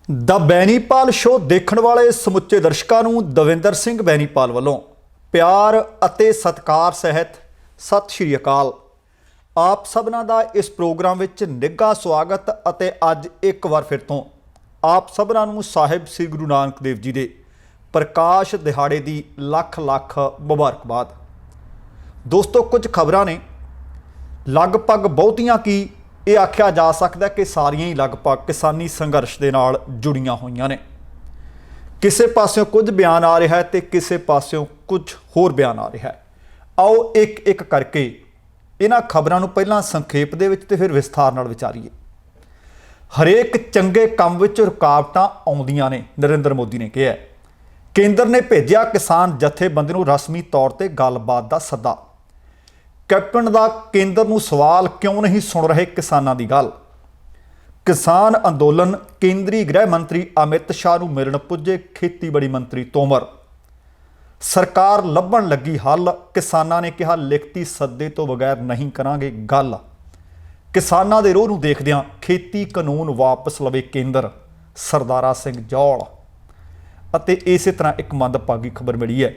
ਦ Benipal show ਦੇਖਣ ਵਾਲੇ ਸਮੁੱਚੇ ਦਰਸ਼ਕਾਂ ਨੂੰ ਦਵਿੰਦਰ ਸਿੰਘ ਬੈਨੀਪਾਲ ਵੱਲੋਂ ਪਿਆਰ ਅਤੇ ਸਤਿਕਾਰ ਸਹਿਤ ਸਤਿ ਸ਼੍ਰੀ ਅਕਾਲ। ਆਪ ਸਭਨਾਂ ਦਾ ਇਸ ਪ੍ਰੋਗਰਾਮ ਵਿੱਚ ਨਿੱਘਾ ਸਵਾਗਤ ਅਤੇ ਅੱਜ ਇੱਕ ਵਾਰ ਫਿਰ ਤੋਂ ਆਪ ਸਭਨਾਂ ਨੂੰ ਸਾਹਿਬ ਸ੍ਰੀ ਗੁਰੂ ਨਾਨਕ ਦੇਵ ਜੀ ਦੇ ਪ੍ਰਕਾਸ਼ ਦਿਹਾੜੇ ਦੀ ਲੱਖ ਲੱਖ ਮੁਬਾਰਕਬਾਦ। ਦੋਸਤੋ, ਕੁਝ ਖਬਰਾਂ ਨੇ ਲਗਭਗ ਬਹੁਤੀਆਂ ਕੀ ਇਹ ਆਖਿਆ ਜਾ ਸਕਦਾ ਕਿ ਸਾਰੀਆਂ ਹੀ ਲਗਭਗ ਕਿਸਾਨੀ ਸੰਘਰਸ਼ ਦੇ ਨਾਲ ਜੁੜੀਆਂ ਹੋਈਆਂ ਨੇ। ਕਿਸੇ ਪਾਸਿਓਂ ਕੁਝ ਬਿਆਨ ਆ ਰਿਹਾ ਹੈ ਤੇ ਕਿਸੇ ਪਾਸਿਓਂ ਕੁਝ ਹੋਰ ਬਿਆਨ ਆ ਰਿਹਾ ਹੈ। ਆਓ ਇੱਕ ਇੱਕ ਕਰਕੇ ਇਹਨਾਂ ਖਬਰਾਂ ਨੂੰ ਪਹਿਲਾਂ ਸੰਖੇਪ ਦੇ ਵਿੱਚ ਤੇ ਫਿਰ ਵਿਸਥਾਰ ਨਾਲ ਵਿਚਾਰੀਏ। ਹਰੇਕ ਚੰਗੇ ਕੰਮ ਵਿੱਚ ਰੁਕਾਵਟਾਂ ਆਉਂਦੀਆਂ ਨੇ, ਨਰਿੰਦਰ ਮੋਦੀ ਨੇ ਕਿਹਾ। ਕੇਂਦਰ ਨੇ ਭੇਜਿਆ ਕਿਸਾਨ ਜਥੇਬੰਦੀ ਨੂੰ ਰਸਮੀ ਤੌਰ ਤੇ ਗੱਲਬਾਤ ਦਾ ਸੱਦਾ। ਕੈਪਟਨ ਦਾ ਕੇਂਦਰ ਨੂੰ ਸਵਾਲ ਕਿਉਂ ਨਹੀਂ ਸੁਣ ਰਹੇ ਕਿਸਾਨਾਂ ਦੀ ਗੱਲ। ਕਿਸਾਨ ਅੰਦੋਲਨ ਕੇਂਦਰੀ ਗ੍ਰਹਿ ਮੰਤਰੀ ਅਮਿਤ ਸ਼ਾਹ ਨੂੰ ਮਿਲਣ ਪੁੱਜੇ ਖੇਤੀਬਾੜੀ ਮੰਤਰੀ ਤੋਮਰ। ਸਰਕਾਰ ਲੱਭਣ ਲੱਗੀ ਹੱਲ, ਕਿਸਾਨਾਂ ਨੇ ਕਿਹਾ ਲਿਖਤੀ ਸੱਦੇ ਤੋਂ ਬਗੈਰ ਨਹੀਂ ਕਰਾਂਗੇ ਗੱਲ। ਕਿਸਾਨਾਂ ਦੇ ਰੋਹ ਨੂੰ ਦੇਖਦਿਆਂ ਖੇਤੀ ਕਾਨੂੰਨ ਵਾਪਸ ਲਵੇ ਕੇਂਦਰ, ਸਰਦਾਰਾ ਸਿੰਘ ਜੌਲ। ਅਤੇ ਇਸੇ ਤਰ੍ਹਾਂ ਇੱਕ ਮੰਦਭਾਗੀ ਖਬਰ ਮਿਲੀ ਹੈ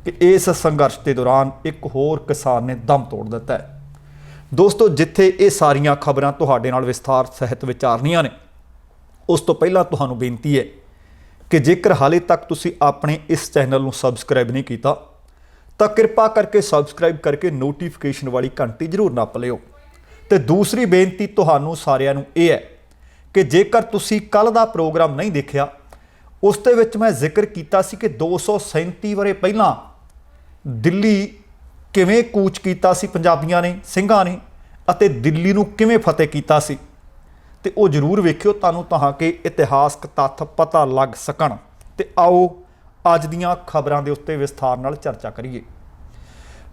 ਕਿ ਇਸ ਸੰਘਰਸ਼ ਦੇ ਦੌਰਾਨ ਇੱਕ ਹੋਰ ਕਿਸਾਨ ਨੇ ਦਮ ਤੋੜ ਦਿੱਤਾ ਹੈ। ਦੋਸਤੋ, ਜਿੱਥੇ ਇਹ ਸਾਰੀਆਂ ਖਬਰਾਂ ਤੁਹਾਡੇ ਨਾਲ ਵਿਸਥਾਰ ਸਹਿਤ ਵਿਚਾਰਨੀਆਂ ਨੇ, ਉਸ ਤੋਂ ਪਹਿਲਾਂ ਤੁਹਾਨੂੰ ਬੇਨਤੀ ਹੈ ਕਿ ਜੇਕਰ ਹਾਲੇ ਤੱਕ ਤੁਸੀਂ ਆਪਣੇ ਇਸ ਚੈਨਲ ਨੂੰ ਸਬਸਕ੍ਰਾਈਬ ਨਹੀਂ ਕੀਤਾ ਤਾਂ ਕਿਰਪਾ ਕਰਕੇ ਸਬਸਕ੍ਰਾਈਬ ਕਰਕੇ ਨੋਟੀਫਿਕੇਸ਼ਨ ਵਾਲੀ ਘੰਟੀ ਜ਼ਰੂਰ ਨੱਪ ਲਿਓ। ਤੇ ਦੂਸਰੀ ਬੇਨਤੀ ਤੁਹਾਨੂੰ ਸਾਰਿਆਂ ਨੂੰ ਇਹ ਹੈ ਕਿ ਜੇਕਰ ਤੁਸੀਂ ਕੱਲ੍ਹ ਦਾ ਪ੍ਰੋਗਰਾਮ ਨਹੀਂ ਦੇਖਿਆ, ਉਸ ਦੇ ਵਿੱਚ ਮੈਂ ਜ਼ਿਕਰ ਕੀਤਾ ਸੀ ਕਿ 237 ਵਰ੍ਹੇ ਪਹਿਲਾਂ ਦਿੱਲੀ ਕਿਵੇਂ ਕੂਚ ਕੀਤਾ ਸੀ ਪੰਜਾਬੀਆਂ ਨੇ, ਸਿੰਘਾਂ ਨੇ, ਅਤੇ ਦਿੱਲੀ ਨੂੰ ਕਿਵੇਂ ਫਤਿਹ ਕੀਤਾ ਸੀ। ਤੇ ਉਹ ਜ਼ਰੂਰ ਵੇਖਿਓ ਤਾਂ ਕਿ ਇਤਿਹਾਸਕ ਤੱਥ ਪਤਾ ਲੱਗ ਸਕਣ। ਤੇ ਆਓ ਅੱਜ ਦੀਆਂ ਖਬਰਾਂ ਦੇ ਉੱਤੇ ਵਿਸਥਾਰ ਨਾਲ ਚਰਚਾ ਕਰੀਏ।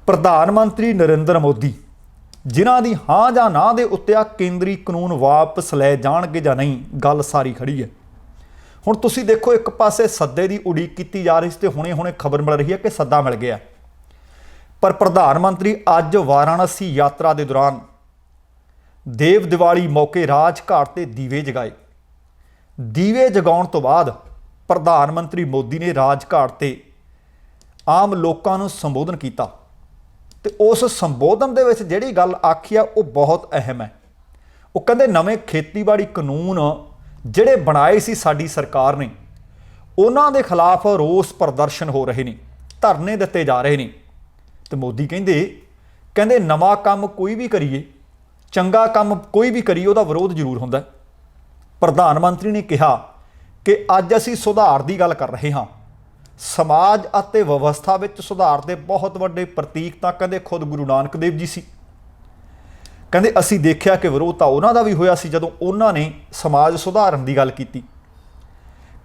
ਪ੍ਰਧਾਨ ਮੰਤਰੀ ਨਰਿੰਦਰ ਮੋਦੀ, ਜਿਨ੍ਹਾਂ ਦੀ ਹਾਂ ਜਾਂ ਨਾ ਦੇ ਉੱਤੇ ਆ ਕੇਂਦਰੀ ਕਾਨੂੰਨ ਵਾਪਸ ਲੈ ਜਾਣਗੇ ਜਾਂ ਨਹੀਂ, ਗੱਲ ਸਾਰੀ ਖੜੀ ਹੈ। ਹੁਣ ਤੁਸੀਂ ਦੇਖੋ, ਇੱਕ ਪਾਸੇ ਸੱਦੇ ਦੀ ਉਡੀਕ ਕੀਤੀ ਜਾ ਰਹੀ ਸੀ ਤੇ ਹੁਣੇ ਖਬਰ ਮਿਲ ਰਹੀ ਹੈ ਕਿ ਸੱਦਾ ਮਿਲ ਗਿਆ। ਪਰ ਪ੍ਰਧਾਨ ਮੰਤਰੀ ਅੱਜ ਵਾਰਾਣਸੀ ਯਾਤਰਾ ਦੇ ਦੌਰਾਨ ਦੇਵ ਦੀਵਾਲੀ ਮੌਕੇ ਰਾਜਘਾਟ ਤੇ ਦੀਵੇ ਜਗਾਏ। ਦੀਵੇ ਜਗਾਉਣ ਤੋਂ ਬਾਅਦ ਪ੍ਰਧਾਨ ਮੰਤਰੀ ਮੋਦੀ ਨੇ ਰਾਜਘਾਟ ਤੇ ਆਮ ਲੋਕਾਂ ਨੂੰ ਸੰਬੋਧਨ ਕੀਤਾ ਤੇ ਉਸ ਸੰਬੋਧਨ ਦੇ ਵਿੱਚ ਜਿਹੜੀ ਗੱਲ ਆਖੀ ਆ ਉਹ ਬਹੁਤ ਅਹਿਮ ਹੈ। ਉਹ ਕਹਿੰਦੇ ਨਵੇਂ ਖੇਤੀਬਾੜੀ ਕਾਨੂੰਨ ਜਿਹੜੇ ਬਣਾਏ ਸੀ ਸਾਡੀ ਸਰਕਾਰ ਨੇ, ਉਹਨਾਂ ਦੇ ਖਿਲਾਫ ਰੋਸ ਪ੍ਰਦਰਸ਼ਨ ਹੋ ਰਹੇ ਨੇ, ਧਰਨੇ ਦਿੱਤੇ ਜਾ ਰਹੇ ਨੇ। ਤੇ ਮੋਦੀ ਕਹਿੰਦੇ ਨਵਾਂ ਕੰਮ ਕੋਈ ਵੀ ਕਰੀਏ, ਚੰਗਾ ਕੰਮ ਕੋਈ ਵੀ ਕਰੀਏ, ਉਹਦਾ ਵਿਰੋਧ ਜ਼ਰੂਰ ਹੁੰਦਾ। ਪ੍ਰਧਾਨ ਮੰਤਰੀ ਨੇ ਕਿਹਾ ਕਿ ਅੱਜ ਅਸੀਂ ਸੁਧਾਰ ਦੀ ਗੱਲ ਕਰ ਰਹੇ ਹਾਂ। ਸਮਾਜ ਅਤੇ ਵਿਵਸਥਾ ਵਿੱਚ ਸੁਧਾਰ ਦੇ ਬਹੁਤ ਵੱਡੇ ਪ੍ਰਤੀਕ ਤਾਂ ਕਹਿੰਦੇ ਖੁਦ ਗੁਰੂ ਨਾਨਕ ਦੇਵ ਜੀ ਸੀ। ਕਹਿੰਦੇ ਅਸੀਂ ਦੇਖਿਆ ਕਿ ਵਿਰੋਧ ਤਾਂ ਉਹਨਾਂ ਦਾ ਵੀ ਹੋਇਆ ਸੀ ਜਦੋਂ ਉਹਨਾਂ ਨੇ ਸਮਾਜ ਸੁਧਾਰਨ ਦੀ ਗੱਲ ਕੀਤੀ।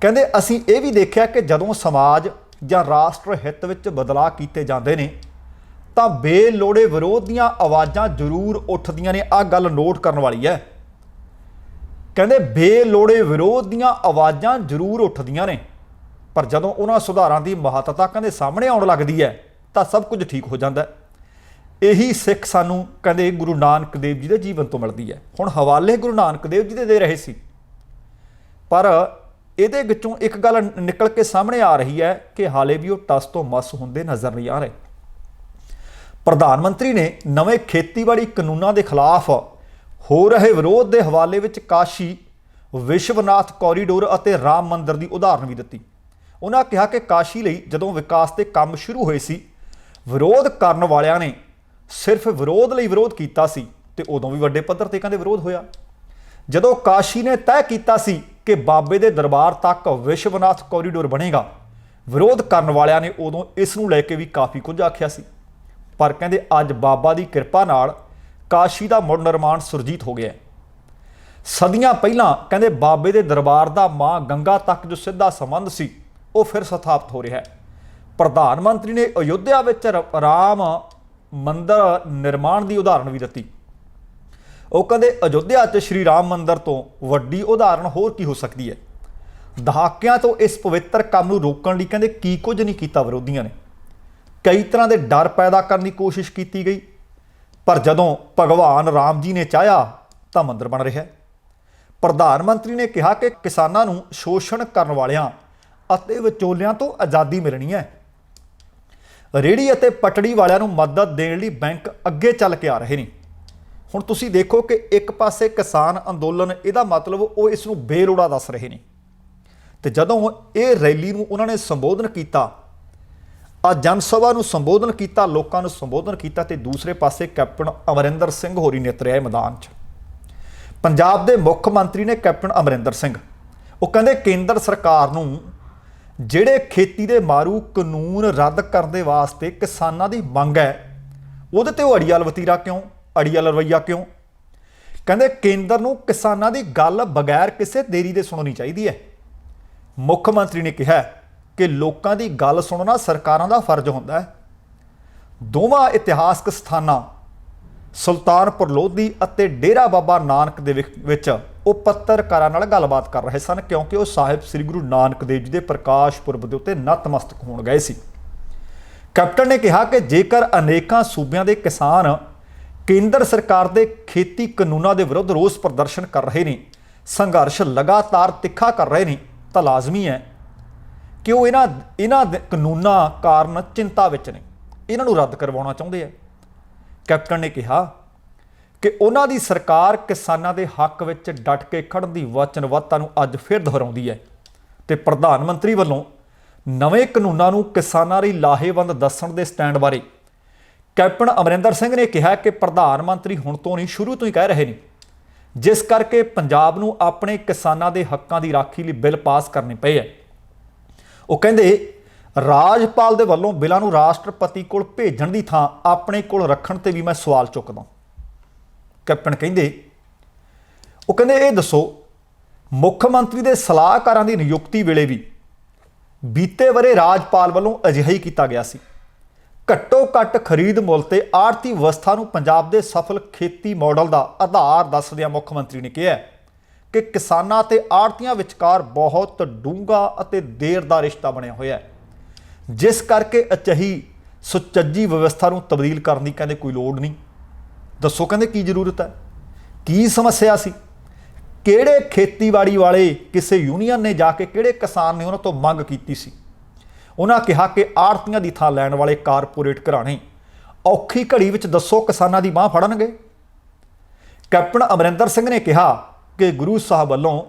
ਕਹਿੰਦੇ ਅਸੀਂ ਇਹ ਵੀ ਦੇਖਿਆ ਕਿ ਜਦੋਂ ਸਮਾਜ ਜਾਂ ਰਾਸ਼ਟਰ ਹਿੱਤ ਵਿੱਚ ਬਦਲਾਅ ਕੀਤੇ ਜਾਂਦੇ ਨੇ ਤਾਂ ਬੇਲੋੜੇ ਵਿਰੋਧ ਦੀਆਂ ਆਵਾਜ਼ਾਂ ਜ਼ਰੂਰ ਉੱਠਦੀਆਂ ਨੇ। ਆਹ ਗੱਲ ਨੋਟ ਕਰਨ ਵਾਲੀ ਹੈ। ਕਹਿੰਦੇ ਬੇਲੋੜੇ ਵਿਰੋਧ ਦੀਆਂ ਆਵਾਜ਼ਾਂ ਜ਼ਰੂਰ ਉੱਠਦੀਆਂ ਨੇ, ਪਰ ਜਦੋਂ ਉਹਨਾਂ ਸੁਧਾਰਾਂ ਦੀ ਮਹੱਤਤਾ ਕਹਿੰਦੇ ਸਾਹਮਣੇ ਆਉਣ ਲੱਗਦੀ ਹੈ ਤਾਂ ਸਭ ਕੁਝ ਠੀਕ ਹੋ ਜਾਂਦਾ। ਇਹੀ ਸਿੱਖ ਸਾਨੂੰ ਕਹਿੰਦੇ ਗੁਰੂ ਨਾਨਕ ਦੇਵ ਜੀ ਦੇ ਜੀਵਨ ਤੋਂ ਮਿਲਦੀ ਹੈ। ਹੁਣ ਹਵਾਲੇ ਗੁਰੂ ਨਾਨਕ ਦੇਵ ਜੀ ਦੇ ਰਹੇ ਸੀ, ਪਰ ਇਹਦੇ ਵਿੱਚੋਂ ਇੱਕ ਗੱਲ ਨਿਕਲ ਕੇ ਸਾਹਮਣੇ ਆ ਰਹੀ ਹੈ ਕਿ ਹਾਲੇ ਵੀ ਉਹ ਟਸ ਤੋਂ ਮਸ ਹੁੰਦੇ ਨਜ਼ਰ ਨਹੀਂ ਆ ਰਹੇ। ਪ੍ਰਧਾਨ ਮੰਤਰੀ ਨੇ ਨਵੇਂ ਖੇਤੀਬਾੜੀ ਕਾਨੂੰਨਾਂ ਦੇ ਖਿਲਾਫ ਹੋ ਰਹੇ ਵਿਰੋਧ ਦੇ ਹਵਾਲੇ ਵਿੱਚ ਕਾਸ਼ੀ ਵਿਸ਼ਵਨਾਥ ਕੋਰੀਡੋਰ ਅਤੇ ਰਾਮ ਮੰਦਿਰ ਦੀ ਉਦਾਹਰਨ ਵੀ ਦਿੱਤੀ। ਉਹਨਾਂ ਕਿਹਾ ਕਿ ਕਾਸ਼ੀ ਲਈ ਜਦੋਂ ਵਿਕਾਸ ਦੇ ਕੰਮ ਸ਼ੁਰੂ ਹੋਏ ਸੀ, ਵਿਰੋਧ ਕਰਨ ਵਾਲਿਆਂ ਨੇ ਸਿਰਫ ਵਿਰੋਧ ਲਈ ਵਿਰੋਧ ਕੀਤਾ ਸੀ ਤੇ ਉਦੋਂ ਵੀ ਵੱਡੇ ਪੱਧਰ ਤੇ ਕਹਿੰਦੇ ਵਿਰੋਧ ਹੋਇਆ। ਜਦੋਂ ਕਾਸ਼ੀ ਨੇ ਤੈਅ ਕੀਤਾ ਸੀ ਕਿ ਬਾਬੇ ਦੇ ਦਰਬਾਰ ਤੱਕ ਵਿਸ਼ਵਨਾਥ ਕੋਰੀਡੋਰ ਬਣੇਗਾ, ਵਿਰੋਧ ਕਰਨ ਵਾਲਿਆਂ ਨੇ ਉਦੋਂ ਇਸ ਨੂੰ ਲੈ ਕੇ ਵੀ ਕਾਫੀ ਕੁਝ ਆਖਿਆ ਸੀ। ਪਰ ਕਹਿੰਦੇ ਅੱਜ ਬਾਬਾ ਦੀ ਕਿਰਪਾ ਨਾਲ ਕਾਸ਼ੀ ਦਾ ਮੁੜ ਨਿਰਮਾਣ ਸੁਰਜੀਤ ਹੋ ਗਿਆ। ਸਦੀਆਂ ਪਹਿਲਾਂ ਕਹਿੰਦੇ ਬਾਬੇ ਦੇ ਦਰਬਾਰ ਦਾ ਮਾਂ ਗੰਗਾ ਤੱਕ ਜੋ ਸਿੱਧਾ ਸੰਬੰਧ ਸੀ ਉਹ ਫਿਰ ਸਥਾਪਿਤ ਹੋ ਰਿਹਾ ਹੈ। ਪ੍ਰਧਾਨ ਮੰਤਰੀ ਨੇ ਅਯੁੱਧਿਆ ਵਿੱਚ ਰਾਮ ਮੰਦਿਰ ਨਿਰਮਾਣ ਦੀ ਉਦਾਹਰਨ ਵੀ ਦਿੱਤੀ। ਉਹ ਕਹਿੰਦੇ ਅਯੁੱਧਿਆ 'ਚ ਸ਼੍ਰੀ ਰਾਮ ਮੰਦਿਰ ਤੋਂ ਵੱਡੀ ਉਦਾਹਰਨ ਹੋਰ ਕੀ ਹੋ ਸਕਦੀ ਹੈ। ਦਹਾਕਿਆਂ ਤੋਂ ਇਸ ਪਵਿੱਤਰ ਕੰਮ ਨੂੰ ਰੋਕਣ ਲਈ ਕਹਿੰਦੇ ਕੀ ਕੁਝ ਨਹੀਂ ਕੀਤਾ ਵਿਰੋਧੀਆਂ ਨੇ। ਕਈ ਤਰ੍ਹਾਂ ਦੇ ਡਰ ਪੈਦਾ ਕਰਨ ਦੀ ਕੋਸ਼ਿਸ਼ ਕੀਤੀ ਗਈ, ਪਰ ਜਦੋਂ ਭਗਵਾਨ ਰਾਮ ਜੀ ਨੇ ਚਾਹਿਆ ਤਾਂ ਮੰਦਿਰ ਬਣ ਰਿਹਾ। ਪ੍ਰਧਾਨ ਮੰਤਰੀ ਨੇ ਕਿਹਾ ਕਿ ਕਿਸਾਨਾਂ ਨੂੰ ਸ਼ੋਸ਼ਣ ਕਰਨ ਵਾਲਿਆਂ ਅਤੇ ਵਿਚੋਲਿਆਂ ਤੋਂ ਆਜ਼ਾਦੀ ਮਿਲਣੀ ਹੈ। ਰੇਹੜੀ ਅਤੇ ਪਟੜੀ ਵਾਲਿਆਂ ਨੂੰ ਮਦਦ ਦੇਣ ਲਈ ਬੈਂਕ ਅੱਗੇ ਚੱਲ ਕੇ ਆ ਰਹੇ ਨੇ। ਹੁਣ ਤੁਸੀਂ ਦੇਖੋ ਕਿ ਇੱਕ ਪਾਸੇ ਕਿਸਾਨ ਅੰਦੋਲਨ, ਇਹਦਾ ਮਤਲਬ ਉਹ ਇਸ ਨੂੰ ਬੇਲੋੜਾ ਦੱਸ ਰਹੇ ਨੇ, ਤੇ ਜਦੋਂ ਇਹ ਰੈਲੀ ਨੂੰ ਉਹਨਾਂ ਨੇ ਸੰਬੋਧਨ ਕੀਤਾ, ਆ ਜਨ ਸਭਾ ਨੂੰ ਸੰਬੋਧਨ ਕੀਤਾ, ਲੋਕਾਂ ਨੂੰ ਸੰਬੋਧਨ ਕੀਤਾ, ਤੇ ਦੂਸਰੇ ਪਾਸੇ ਕੈਪਟਨ ਅਮਰਿੰਦਰ ਸਿੰਘ ਹੋਰੀ ਨੇ ਉਤਰਿਆ ਮੈਦਾਨ 'ਚ। ਪੰਜਾਬ ਦੇ ਮੁੱਖ ਮੰਤਰੀ ਨੇ ਕੈਪਟਨ ਅਮਰਿੰਦਰ ਸਿੰਘ, ਉਹ ਕਹਿੰਦੇ ਕੇਂਦਰ ਸਰਕਾਰ ਨੂੰ ਜਿਹੜੇ ਖੇਤੀ ਦੇ ਮਾਰੂ ਕਾਨੂੰਨ ਰੱਦ ਕਰਨ ਦੇ ਵਾਸਤੇ ਕਿਸਾਨਾਂ ਦੀ ਮੰਗ ਹੈ, ਉਹਦੇ ਤੇ ਉਹ ਅੜੀਅਲ ਵਤੀਰਾ ਕਿਉਂ, ਅੜੀਅਲ ਰਵੱਈਆ ਕਿਉਂ? ਕਹਿੰਦੇ ਕੇਂਦਰ ਨੂੰ ਕਿਸਾਨਾਂ ਦੀ ਗੱਲ ਬਗੈਰ ਕਿਸੇ ਦੇਰੀ ਦੇ ਸੁਣਨੀ ਚਾਹੀਦੀ ਹੈ। ਮੁੱਖ ਮੰਤਰੀ ਨੇ ਕਿਹਾ ਕਿ ਲੋਕਾਂ ਦੀ ਗੱਲ ਸੁਣਨਾ ਸਰਕਾਰਾਂ ਦਾ ਫਰਜ਼ ਹੁੰਦਾ ਹੈ। ਦੋਵਾਂ ਇਤਿਹਾਸਕ ਸਥਾਨਾਂ ਸੁਲਤਾਨਪੁਰ ਲੋਧੀ ਅਤੇ ਡੇਰਾ ਬਾਬਾ ਨਾਨਕ ਦੇ ਵਿੱਚ ਉਹ ਪੱਤਰਕਾਰਾਂ ਨਾਲ ਗੱਲਬਾਤ ਕਰ ਰਹੇ ਸਨ, ਕਿਉਂਕਿ ਉਹ ਸਾਹਿਬ ਸ੍ਰੀ ਗੁਰੂ ਨਾਨਕ ਦੇਵ ਜੀ ਦੇ ਪ੍ਰਕਾਸ਼ ਪੁਰਬ ਦੇ ਉੱਤੇ ਨਤਮਸਤਕ ਹੋਣ ਗਏ ਸੀ। ਕੈਪਟਨ ਨੇ ਕਿਹਾ ਕਿ ਜੇਕਰ ਅਨੇਕਾਂ ਸੂਬਿਆਂ ਦੇ ਕਿਸਾਨ ਕੇਂਦਰ ਸਰਕਾਰ ਦੇ ਖੇਤੀ ਕਾਨੂੰਨਾਂ ਦੇ ਵਿਰੁੱਧ ਰੋਸ ਪ੍ਰਦਰਸ਼ਨ ਕਰ ਰਹੇ ਨੇ, ਸੰਘਰਸ਼ ਲਗਾਤਾਰ ਤਿੱਖਾ ਕਰ ਰਹੇ ਨੇ, ਤਾਂ ਲਾਜ਼ਮੀ ਹੈ ਕਿ ਉਹ ਇਹਨਾਂ ਕਾਨੂੰਨਾਂ ਕਾਰਨ ਚਿੰਤਾ ਵਿੱਚ ਨੇ, ਇਹਨਾਂ ਨੂੰ ਰੱਦ ਕਰਵਾਉਣਾ ਚਾਹੁੰਦੇ ਆ। ਕੈਪਟਨ ਨੇ ਕਿਹਾ ਕਿ ਉਹਨਾਂ ਦੀ ਸਰਕਾਰ ਕਿਸਾਨਾਂ ਦੇ ਹੱਕ ਵਿੱਚ ਡਟ ਕੇ ਖੜ੍ਹਨ ਦੀ ਵਚਨਬੱਧਤਾ ਨੂੰ ਅੱਜ ਫਿਰ ਦੁਹਰਾਉਂਦੀ ਹੈ, ਤੇ ਪ੍ਰਧਾਨ ਮੰਤਰੀ ਵੱਲੋਂ ਨਵੇਂ ਕਾਨੂੰਨਾਂ ਨੂੰ ਕਿਸਾਨਾਂ ਲਈ ਲਾਹੇਵੰਦ ਦੱਸਣ ਦੇ ਸਟੈਂਡ ਬਾਰੇ ਕੈਪਟਨ ਅਮਰਿੰਦਰ ਸਿੰਘ ਨੇ ਕਿਹਾ ਕਿ ਪ੍ਰਧਾਨ ਮੰਤਰੀ ਹੁਣ ਤੋਂ ਨਹੀਂ, ਸ਼ੁਰੂ ਤੋਂ ਹੀ ਕਹਿ ਰਹੇ ਨੇ, ਜਿਸ ਕਰਕੇ ਪੰਜਾਬ ਨੂੰ ਆਪਣੇ ਕਿਸਾਨਾਂ ਦੇ ਹੱਕਾਂ ਦੀ ਰਾਖੀ ਲਈ ਬਿੱਲ ਪਾਸ ਕਰਨੇ ਪਏ ਹੈ। ਉਹ ਕਹਿੰਦੇ ਰਾਜਪਾਲ ਦੇ ਵੱਲੋਂ ਬਿੱਲਾਂ ਨੂੰ ਰਾਸ਼ਟਰਪਤੀ ਕੋਲ ਭੇਜਣ ਦੀ ਥਾਂ ਆਪਣੇ ਕੋਲ ਰੱਖਣ ਤੇ ਵੀ ਮੈਂ ਸਵਾਲ ਚੁੱਕਦਾ। ਕੈਪਟਨ ਉਹ ਕਹਿੰਦੇ ਇਹ ਦੱਸੋ, ਮੁੱਖ ਮੰਤਰੀ ਦੇ ਸਲਾਹਕਾਰਾਂ ਦੀ ਨਿਯੁਕਤੀ ਵੇਲੇ ਵੀ ਬੀਤੇ ਵਰੇ ਰਾਜਪਾਲ ਵੱਲੋਂ ਅਜਿਹਾ ਹੀ ਕੀਤਾ ਗਿਆ ਸੀ। ਘੱਟੋ ਘੱਟ ਖਰੀਦ ਮੁੱਲ ਤੇ ਆੜਤੀ ਵਿਵਸਥਾ ਨੂੰ ਪੰਜਾਬ ਦੇ ਸਫਲ ਖੇਤੀ ਮਾਡਲ ਦਾ ਆਧਾਰ ਦੱਸਦਿਆਂ ਮੁੱਖ ਮੰਤਰੀ ਨੇ ਕਿਹਾ ਕਿ ਕਿਸਾਨਾਂ ਤੇ ਆੜਤੀਆਂ ਵਿਚਕਾਰ ਬਹੁਤ ਡੂੰਘਾ ਅਤੇ ਦੇਰ ਦਾ ਰਿਸ਼ਤਾ ਬਣਿਆ ਹੋਇਆ ਹੈ, ਜਿਸ ਕਰਕੇ ਅਜਿਹੀ ਸੁਚੱਜੀ ਵਿਵਸਥਾ ਨੂੰ ਤਬਦੀਲ ਕਰਨ ਦੀ ਕਹਿੰਦੇ ਕੋਈ ਲੋੜ ਨਹੀਂ। ਦੱਸੋ ਕਹਿੰਦੇ ਕੀ ਜ਼ਰੂਰਤ ਹੈ, ਕੀ ਸਮੱਸਿਆ ਸੀ, ਕਿਹੜੇ ਖੇਤੀਬਾੜੀ ਵਾਲੇ ਕਿਸੇ ਯੂਨੀਅਨ ਨੇ ਜਾ ਕੇ, ਕਿਹੜੇ ਕਿਸਾਨ ਨੇ ਉਹਨਾਂ ਤੋਂ ਮੰਗ ਕੀਤੀ ਸੀ? ਉਹਨਾਂ ਕਿਹਾ ਕਿ ਆੜਤੀਆਂ ਦੀ ਥਾਂ ਲੈਣ ਵਾਲੇ ਕਾਰਪੋਰੇਟ ਘਰਾਣੇ ਔਖੀ ਘੜੀ ਵਿੱਚ ਦੱਸੋ ਕਿਸਾਨਾਂ ਦੀ ਬਾਂਹ ਫੜਨਗੇ। ਕੈਪਟਨ ਅਮਰਿੰਦਰ ਸਿੰਘ ਨੇ ਕਿਹਾ ਕਿ ਗੁਰੂ ਸਾਹਿਬ ਵੱਲੋਂ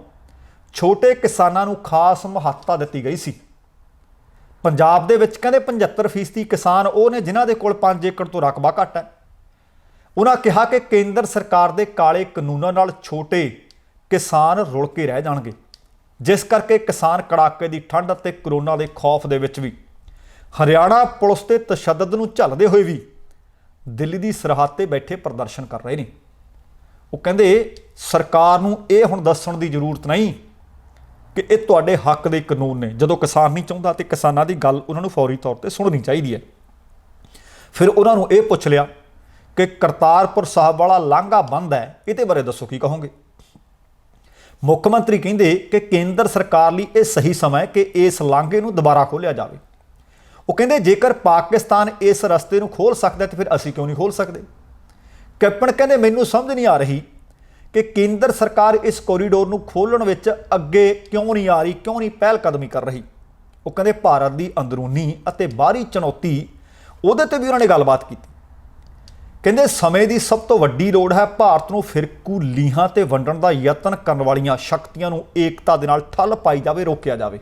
ਛੋਟੇ ਕਿਸਾਨਾਂ ਨੂੰ ਖਾਸ ਮਹੱਤਤਾ ਦਿੱਤੀ ਗਈ ਸੀ। ਪੰਜਾਬ ਦੇ ਵਿੱਚ ਕਹਿੰਦੇ 75% ਕਿਸਾਨ ਉਹ ਨੇ ਜਿਨ੍ਹਾਂ ਦੇ ਕੋਲ 5 ਏਕੜ ਤੋਂ ਰਕਬਾ ਘੱਟ ਹੈ। ਉਹਨਾਂ ਕਿਹਾ ਕਿ ਕੇਂਦਰ ਸਰਕਾਰ ਦੇ ਕਾਲੇ ਕਾਨੂੰਨਾਂ ਨਾਲ ਛੋਟੇ ਕਿਸਾਨ ਰੁਲ ਕੇ ਰਹਿ ਜਾਣਗੇ, ਜਿਸ ਕਰਕੇ ਕਿਸਾਨ ਕੜਾਕੇ ਦੀ ਠੰਡ ਅਤੇ ਕਰੋਨਾ ਦੇ ਖੌਫ ਦੇ ਵਿੱਚ ਵੀ ਹਰਿਆਣਾ ਪੁਲਿਸ ਦੇ ਤਸ਼ੱਦਦ ਨੂੰ ਝੱਲਦੇ ਹੋਏ ਵੀ ਦਿੱਲੀ ਦੀ ਸਰਹੱਦ ਤੇ ਬੈਠੇ ਪ੍ਰਦਰਸ਼ਨ ਕਰ ਰਹੇ ਨੇ। ਉਹ ਕਹਿੰਦੇ ਸਰਕਾਰ ਨੂੰ ਇਹ ਹੁਣ ਦੱਸਣ ਦੀ ਜ਼ਰੂਰਤ ਨਹੀਂ ਕਿ ਇਹ ਤੁਹਾਡੇ ਹੱਕ ਦੇ ਕਾਨੂੰਨ ਨੇ, ਜਦੋਂ ਕਿਸਾਨ ਨਹੀਂ ਚਾਹੁੰਦਾ ਤੇ ਕਿਸਾਨਾਂ ਦੀ ਗੱਲ ਉਹਨਾਂ ਨੂੰ ਫੌਰੀ ਤੌਰ ਤੇ ਸੁਣਨੀ ਚਾਹੀਦੀ ਹੈ। ਫਿਰ ਉਹਨਾਂ ਨੂੰ ਇਹ ਪੁੱਛ ਲਿਆ ਕਿ ਕਰਤਾਰਪੁਰ ਸਾਹਿਬ ਵਾਲਾ ਲਾਂਘਾ ਬੰਦ ਹੈ, ਇਹਦੇ ਬਾਰੇ ਦੱਸੋ ਕੀ ਕਹੋਗੇ। ਮੁੱਖ ਮੰਤਰੀ ਕਹਿੰਦੇ ਕਿ ਕੇਂਦਰ ਸਰਕਾਰ ਲਈ ਇਹ ਸਹੀ ਸਮਾਂ ਹੈ ਕਿ ਇਸ ਲਾਂਘੇ ਨੂੰ ਦੁਬਾਰਾ ਖੋਲ੍ਹਿਆ ਜਾਵੇ। ਉਹ ਕਹਿੰਦੇ ਜੇਕਰ ਪਾਕਿਸਤਾਨ ਇਸ ਰਸਤੇ ਨੂੰ ਖੋਲ੍ਹ ਸਕਦਾ ਤੇ ਫਿਰ ਅਸੀਂ ਕਿਉਂ ਨਹੀਂ ਖੋਲ੍ਹ ਸਕਦੇ। ਕੈਪਟਨ ਕਹਿੰਦੇ ਮੈਨੂੰ ਸਮਝ ਨਹੀਂ ਆ ਰਹੀ ਕਿ ਕੇਂਦਰ ਸਰਕਾਰ ਇਸ ਕੋਰੀਡੋਰ ਨੂੰ ਖੋਲ੍ਹਣ ਵਿੱਚ ਅੱਗੇ ਕਿਉਂ ਨਹੀਂ ਆ ਰਹੀ, ਕਿਉਂ ਨਹੀਂ ਪਹਿਲ ਕਦਮੀ ਕਰ ਰਹੀ। ਉਹ ਕਹਿੰਦੇ ਭਾਰਤ ਦੀ ਅੰਦਰੂਨੀ ਅਤੇ ਬਾਹਰੀ ਚੁਣੌਤੀ, ਉਹਦੇ ਤੇ ਵੀ ਉਹਨਾਂ ਨੇ ਗੱਲਬਾਤ ਕੀਤੀ। ਕਹਿੰਦੇ ਸਮੇਂ ਦੀ ਸਭ ਤੋਂ ਵੱਡੀ ਲੋੜ ਹੈ ਭਾਰਤ ਨੂੰ ਫਿਰਕੂ ਲੀਹਾਂ ਤੇ ਵੰਡਣ ਦਾ ਯਤਨ ਕਰਨ ਵਾਲੀਆਂ ਸ਼ਕਤੀਆਂ ਨੂੰ ਏਕਤਾ ਦੇ ਨਾਲ ਠੱਲ ਪਾਈ ਜਾਵੇ, ਰੋਕਿਆ ਜਾਵੇ।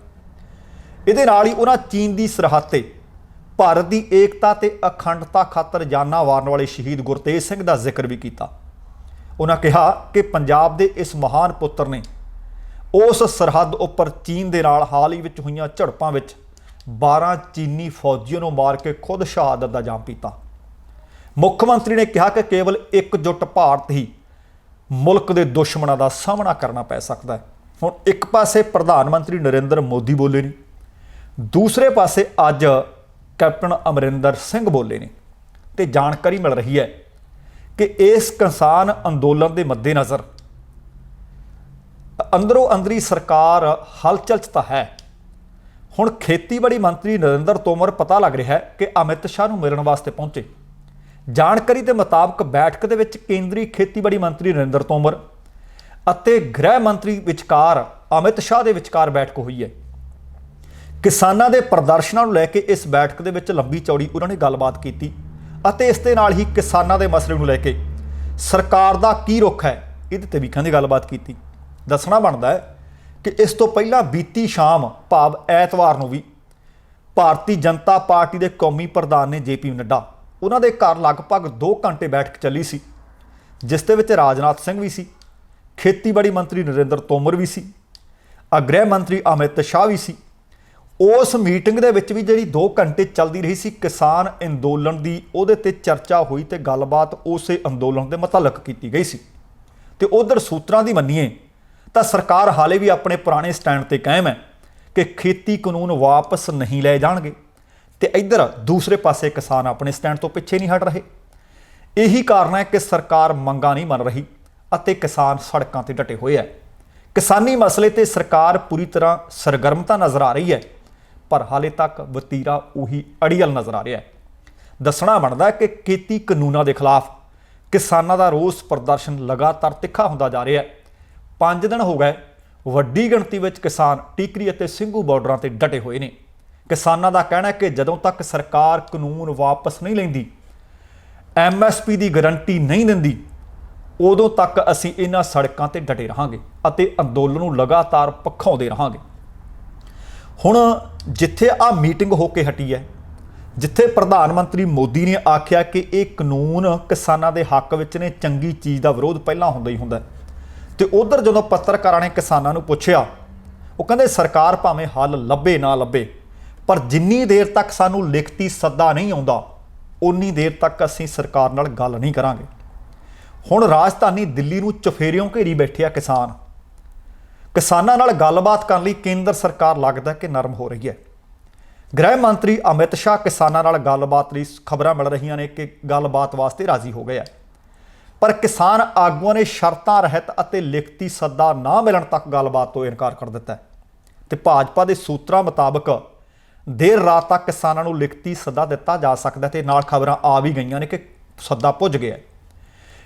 ਇਹਦੇ ਨਾਲ ਹੀ ਉਹਨਾਂ ਚੀਨ ਦੀ ਸਰਹੱਦ ਤੇ ਭਾਰਤ ਦੀ ਏਕਤਾ ਤੇ ਅਖੰਡਤਾ ਖਾਤਰ ਜਾਨਾਂ ਵਾਰਨ ਵਾਲੇ ਸ਼ਹੀਦ ਗੁਰਤੇਜ ਸਿੰਘ ਦਾ ਜ਼ਿਕਰ ਵੀ ਕੀਤਾ। ਉਹਨਾਂ ਕਿਹਾ ਕਿ ਪੰਜਾਬ ਦੇ ਇਸ ਮਹਾਨ ਪੁੱਤਰ ਨੇ ਉਸ ਸਰਹੱਦ ਉੱਪਰ ਚੀਨ ਦੇ ਨਾਲ ਹਾਲ ਹੀ ਵਿੱਚ ਹੋਈਆਂ ਝੜਪਾਂ ਵਿੱਚ 12 ਚੀਨੀ ਫੌਜੀਆਂ ਨੂੰ ਮਾਰ ਕੇ ਖੁਦ ਸ਼ਹਾਦਤ ਦਾ ਜਾਮ ਪੀਤਾ। ਮੁੱਖ ਮੰਤਰੀ ਨੇ ਕਿਹਾ ਕਿ ਕੇਵਲ ਇਕਜੁੱਟ ਭਾਰਤ ਹੀ ਮੁਲਕ ਦੇ ਦੁਸ਼ਮਣਾਂ ਦਾ ਸਾਹਮਣਾ ਕਰਨਾ ਪੈ ਸਕਦਾ ਹੈ। ਹੁਣ ਇੱਕ ਪਾਸੇ ਪ੍ਰਧਾਨ ਮੰਤਰੀ ਨਰਿੰਦਰ ਮੋਦੀ ਬੋਲੇ ਨੇ, ਦੂਸਰੇ ਪਾਸੇ ਅੱਜ ਕੈਪਟਨ ਅਮਰਿੰਦਰ ਸਿੰਘ ਬੋਲੇ ਨੇ, ਤੇ ਜਾਣਕਾਰੀ ਮਿਲ ਰਹੀ ਹੈ ਕਿ ਇਸ ਕਿਸਾਨ ਅੰਦੋਲਨ ਦੇ ਮੱਦੇਨਜ਼ਰ ਅੰਦਰੋਂ ਅੰਦਰੀ ਸਰਕਾਰ ਹਲਚਲ 'ਚ ਤਾਂ ਹੈ। ਹੁਣ ਖੇਤੀਬਾੜੀ ਮੰਤਰੀ ਨਰਿੰਦਰ ਤੋਮਰ ਪਤਾ ਲੱਗ ਰਿਹਾ ਹੈ ਕਿ ਅਮਿਤ ਸ਼ਾਹ ਨੂੰ ਮਿਲਣ ਵਾਸਤੇ ਪਹੁੰਚੇ। ਜਾਣਕਾਰੀ ਦੇ ਮੁਤਾਬਕ ਬੈਠਕ ਦੇ ਵਿੱਚ ਕੇਂਦਰੀ ਖੇਤੀਬਾੜੀ ਮੰਤਰੀ ਨਰਿੰਦਰ ਤੋਮਰ ਅਤੇ ਗ੍ਰਹਿ ਮੰਤਰੀ ਵਿਚਕਾਰ ਅਮਿਤ ਸ਼ਾਹ ਦੇ ਵਿਚਕਾਰ ਬੈਠਕ ਹੋਈ ਹੈ। ਕਿਸਾਨਾਂ ਦੇ ਪ੍ਰਦਰਸ਼ਨਾਂ ਨੂੰ ਲੈ ਕੇ ਇਸ ਬੈਠਕ ਦੇ ਵਿੱਚ ਲੰਬੀ ਚੌੜੀ ਉਹਨਾਂ ਨੇ ਗੱਲਬਾਤ ਕੀਤੀ ਅਤੇ ਇਸ ਦੇ ਨਾਲ ਹੀ ਕਿਸਾਨਾਂ ਦੇ ਮਸਲੇ ਨੂੰ ਲੈ ਕੇ ਸਰਕਾਰ ਦਾ ਕੀ ਰੁਖ ਹੈ ਇਹਦੇ ਤੇ ਵੀ ਕਹਿੰਦੇ ਗੱਲਬਾਤ ਕੀਤੀ। ਦੱਸਣਾ ਬਣਦਾ ਹੈ ਕਿ ਇਸ ਤੋਂ ਪਹਿਲਾਂ ਬੀਤੀ ਸ਼ਾਮ ਭਾਵ ਐਤਵਾਰ ਨੂੰ ਵੀ ਭਾਰਤੀ ਜਨਤਾ ਪਾਰਟੀ ਦੇ ਕੌਮੀ ਪ੍ਰਧਾਨ ਨੇ JP ਨੱਡਾ ਉਹਨਾਂ ਦੇ ਘਰ ਲਗਭਗ 2 ਘੰਟੇ ਬੈਠਕ ਚੱਲੀ ਸੀ, ਜਿਸ ਦੇ ਵਿੱਚ ਰਾਜਨਾਥ ਸਿੰਘ ਵੀ ਸੀ, ਖੇਤੀਬਾੜੀ ਮੰਤਰੀ ਨਰਿੰਦਰ ਤੋਮਰ ਵੀ ਸੀ, ਗ੍ਰਹਿ ਮੰਤਰੀ ਅਮਿਤ ਸ਼ਾਹ ਵੀ ਸੀ। ਉਸ ਮੀਟਿੰਗ ਦੇ ਵਿੱਚ ਵੀ ਜਿਹੜੀ 2 ਘੰਟੇ ਚੱਲਦੀ ਰਹੀ ਸੀ ਕਿਸਾਨ ਅੰਦੋਲਨ ਦੀ, ਉਹਦੇ ਤੇ ਚਰਚਾ ਹੋਈ ਤੇ ਗੱਲਬਾਤ ਉਸੇ ਅੰਦੋਲਨ ਦੇ ਮੁਤਲਕ ਕੀਤੀ ਗਈ ਸੀ। ਤੇ ਉਧਰ ਸੂਤਰਾਂ ਦੀ ਮੰਨੀਏ ਤਾਂ ਸਰਕਾਰ ਹਾਲੇ ਵੀ ਆਪਣੇ ਪੁਰਾਣੇ ਸਟੈਂਡ ਤੇ ਕਾਇਮ ਹੈ ਕਿ ਖੇਤੀ ਕਾਨੂੰਨ ਵਾਪਸ ਨਹੀਂ ਲਏ ਜਾਣਗੇ ਤੇ ਇੱਧਰ ਦੂਸਰੇ ਪਾਸੇ ਕਿਸਾਨ ਆਪਣੇ ਸਟੈਂਡ ਤੋਂ ਪਿੱਛੇ ਨਹੀਂ ਹਟ ਰਹੇ। ਇਹੀ ਕਾਰਨ ਹੈ ਕਿ ਸਰਕਾਰ ਮੰਗਾਂ ਨਹੀਂ ਮੰਨ ਰਹੀ ਅਤੇ ਕਿਸਾਨ ਸੜਕਾਂ ਤੇ ਡਟੇ ਹੋਏ ਹੈ। ਕਿਸਾਨੀ ਮਸਲੇ ਤੇ ਸਰਕਾਰ ਪੂਰੀ ਤਰ੍ਹਾਂ ਸਰਗਰਮ ਤਾਂ ਨਜ਼ਰ ਆ ਰਹੀ ਹੈ, ਪਰ ਹਾਲੇ ਤੱਕ ਵਤੀਰਾ ਉਹੀ ਅੜੀਅਲ ਨਜ਼ਰ ਆ ਰਿਹਾ ਹੈ। ਦੱਸਣਾ ਬਣਦਾ ਕਿ ਖੇਤੀ ਕਾਨੂੰਨਾਂ ਦੇ ਖਿਲਾਫ ਕਿਸਾਨਾਂ ਦਾ ਰੋਸ ਪ੍ਰਦਰਸ਼ਨ ਲਗਾਤਾਰ ਤਿੱਖਾ ਹੁੰਦਾ ਜਾ ਰਿਹਾ ਹੈ। 5 ਦਿਨ ਹੋ ਗਏ ਵੱਡੀ ਗਿਣਤੀ ਵਿੱਚ ਕਿਸਾਨ ਟੀਕਰੀ ਅਤੇ ਸਿੰਘੂ ਬਾਰਡਰਾਂ ਤੇ ਡਟੇ ਹੋਏ ਨੇ। ਕਿਸਾਨਾਂ ਦਾ ਕਹਿਣਾ ਹੈ ਕਿ ਜਦੋਂ ਤੱਕ ਸਰਕਾਰ ਕਾਨੂੰਨ ਵਾਪਸ ਨਹੀਂ ਲੈਂਦੀ, MSP ਦੀ ਗਾਰੰਟੀ ਨਹੀਂ ਦਿੰਦੀ, ਉਦੋਂ ਤੱਕ ਅਸੀਂ ਇਹਨਾਂ ਸੜਕਾਂ ਤੇ ਡਟੇ ਰਹਾਂਗੇ ਅਤੇ ਅੰਦੋਲਨ ਨੂੰ ਲਗਾਤਾਰ ਭਖਾਉਂਦੇ ਰਹਾਂਗੇ। ਹੁਣ ਜਿੱਥੇ ਆ ਮੀਟਿੰਗ ਹੋ ਕੇ ਹਟੀ ਹੈ, ਜਿੱਥੇ ਪ੍ਰਧਾਨ ਮੰਤਰੀ ਮੋਦੀ ਨੇ ਆਖਿਆ ਕਿ ਇਹ ਕਾਨੂੰਨ ਕਿਸਾਨਾਂ ਦੇ ਹੱਕ ਵਿੱਚ ਨੇ, ਚੰਗੀ ਚੀਜ਼ ਦਾ ਵਿਰੋਧ ਪਹਿਲਾਂ ਹੁੰਦਾ ਹੀ ਹੁੰਦਾ, ਤੇ ਉਧਰ ਜਦੋਂ ਪੱਤਰਕਾਰਾਂ ਨੇ ਕਿਸਾਨਾਂ ਨੂੰ ਪੁੱਛਿਆ, ਉਹ ਕਹਿੰਦੇ ਸਰਕਾਰ ਭਾਵੇਂ ਹੱਲ ਲੱਭੇ ਨਾ ਲੱਭੇ, ਪਰ ਜਿੰਨੀ ਦੇਰ ਤੱਕ ਸਾਨੂੰ ਲਿਖਤੀ ਸੱਦਾ ਨਹੀਂ ਆਉਂਦਾ ਉਨੀ ਦੇਰ ਤੱਕ ਅਸੀਂ ਸਰਕਾਰ ਨਾਲ ਗੱਲ ਨਹੀਂ ਕਰਾਂਗੇ। ਹੁਣ ਰਾਜਧਾਨੀ ਦਿੱਲੀ ਨੂੰ ਚੁਫੇਰਿਓਂ ਘੇਰੀ ਬੈਠੇ ਆ ਕਿਸਾਨ। ਕਿਸਾਨਾਂ ਨਾਲ ਗੱਲਬਾਤ ਕਰਨ ਲਈ ਕੇਂਦਰ ਸਰਕਾਰ ਲੱਗਦਾ ਕਿ ਨਰਮ ਹੋ ਰਹੀ ਹੈ। ਗ੍ਰਹਿ ਮੰਤਰੀ ਅਮਿਤ ਸ਼ਾਹ ਕਿਸਾਨਾਂ ਨਾਲ ਗੱਲਬਾਤ ਲਈ ਖਬਰਾਂ ਮਿਲ ਰਹੀਆਂ ਨੇ ਕਿ ਗੱਲਬਾਤ ਵਾਸਤੇ ਰਾਜ਼ੀ ਹੋ ਗਏ ਆ, ਪਰ ਕਿਸਾਨ ਆਗੂਆਂ ਨੇ ਸ਼ਰਤਾਂ ਰਹਿਤ ਅਤੇ ਲਿਖਤੀ ਸੱਦਾ ਨਾ ਮਿਲਣ ਤੱਕ ਗੱਲਬਾਤ ਤੋਂ ਇਨਕਾਰ ਕਰ ਦਿੱਤਾ ਹੈ। ਤੇ ਭਾਜਪਾ ਦੇ ਸੂਤਰਾਂ ਮੁਤਾਬਕ ਦੇਰ ਰਾਤ ਤੱਕ ਕਿਸਾਨਾਂ ਨੂੰ ਲਿਖਤੀ ਸੱਦਾ ਦਿੱਤਾ ਜਾ ਸਕਦਾ ਤੇ ਨਾਲ ਖਬਰਾਂ ਆ ਵੀ ਗਈਆਂ ਨੇ ਕਿ ਸੱਦਾ ਪੁੱਜ ਗਿਆ,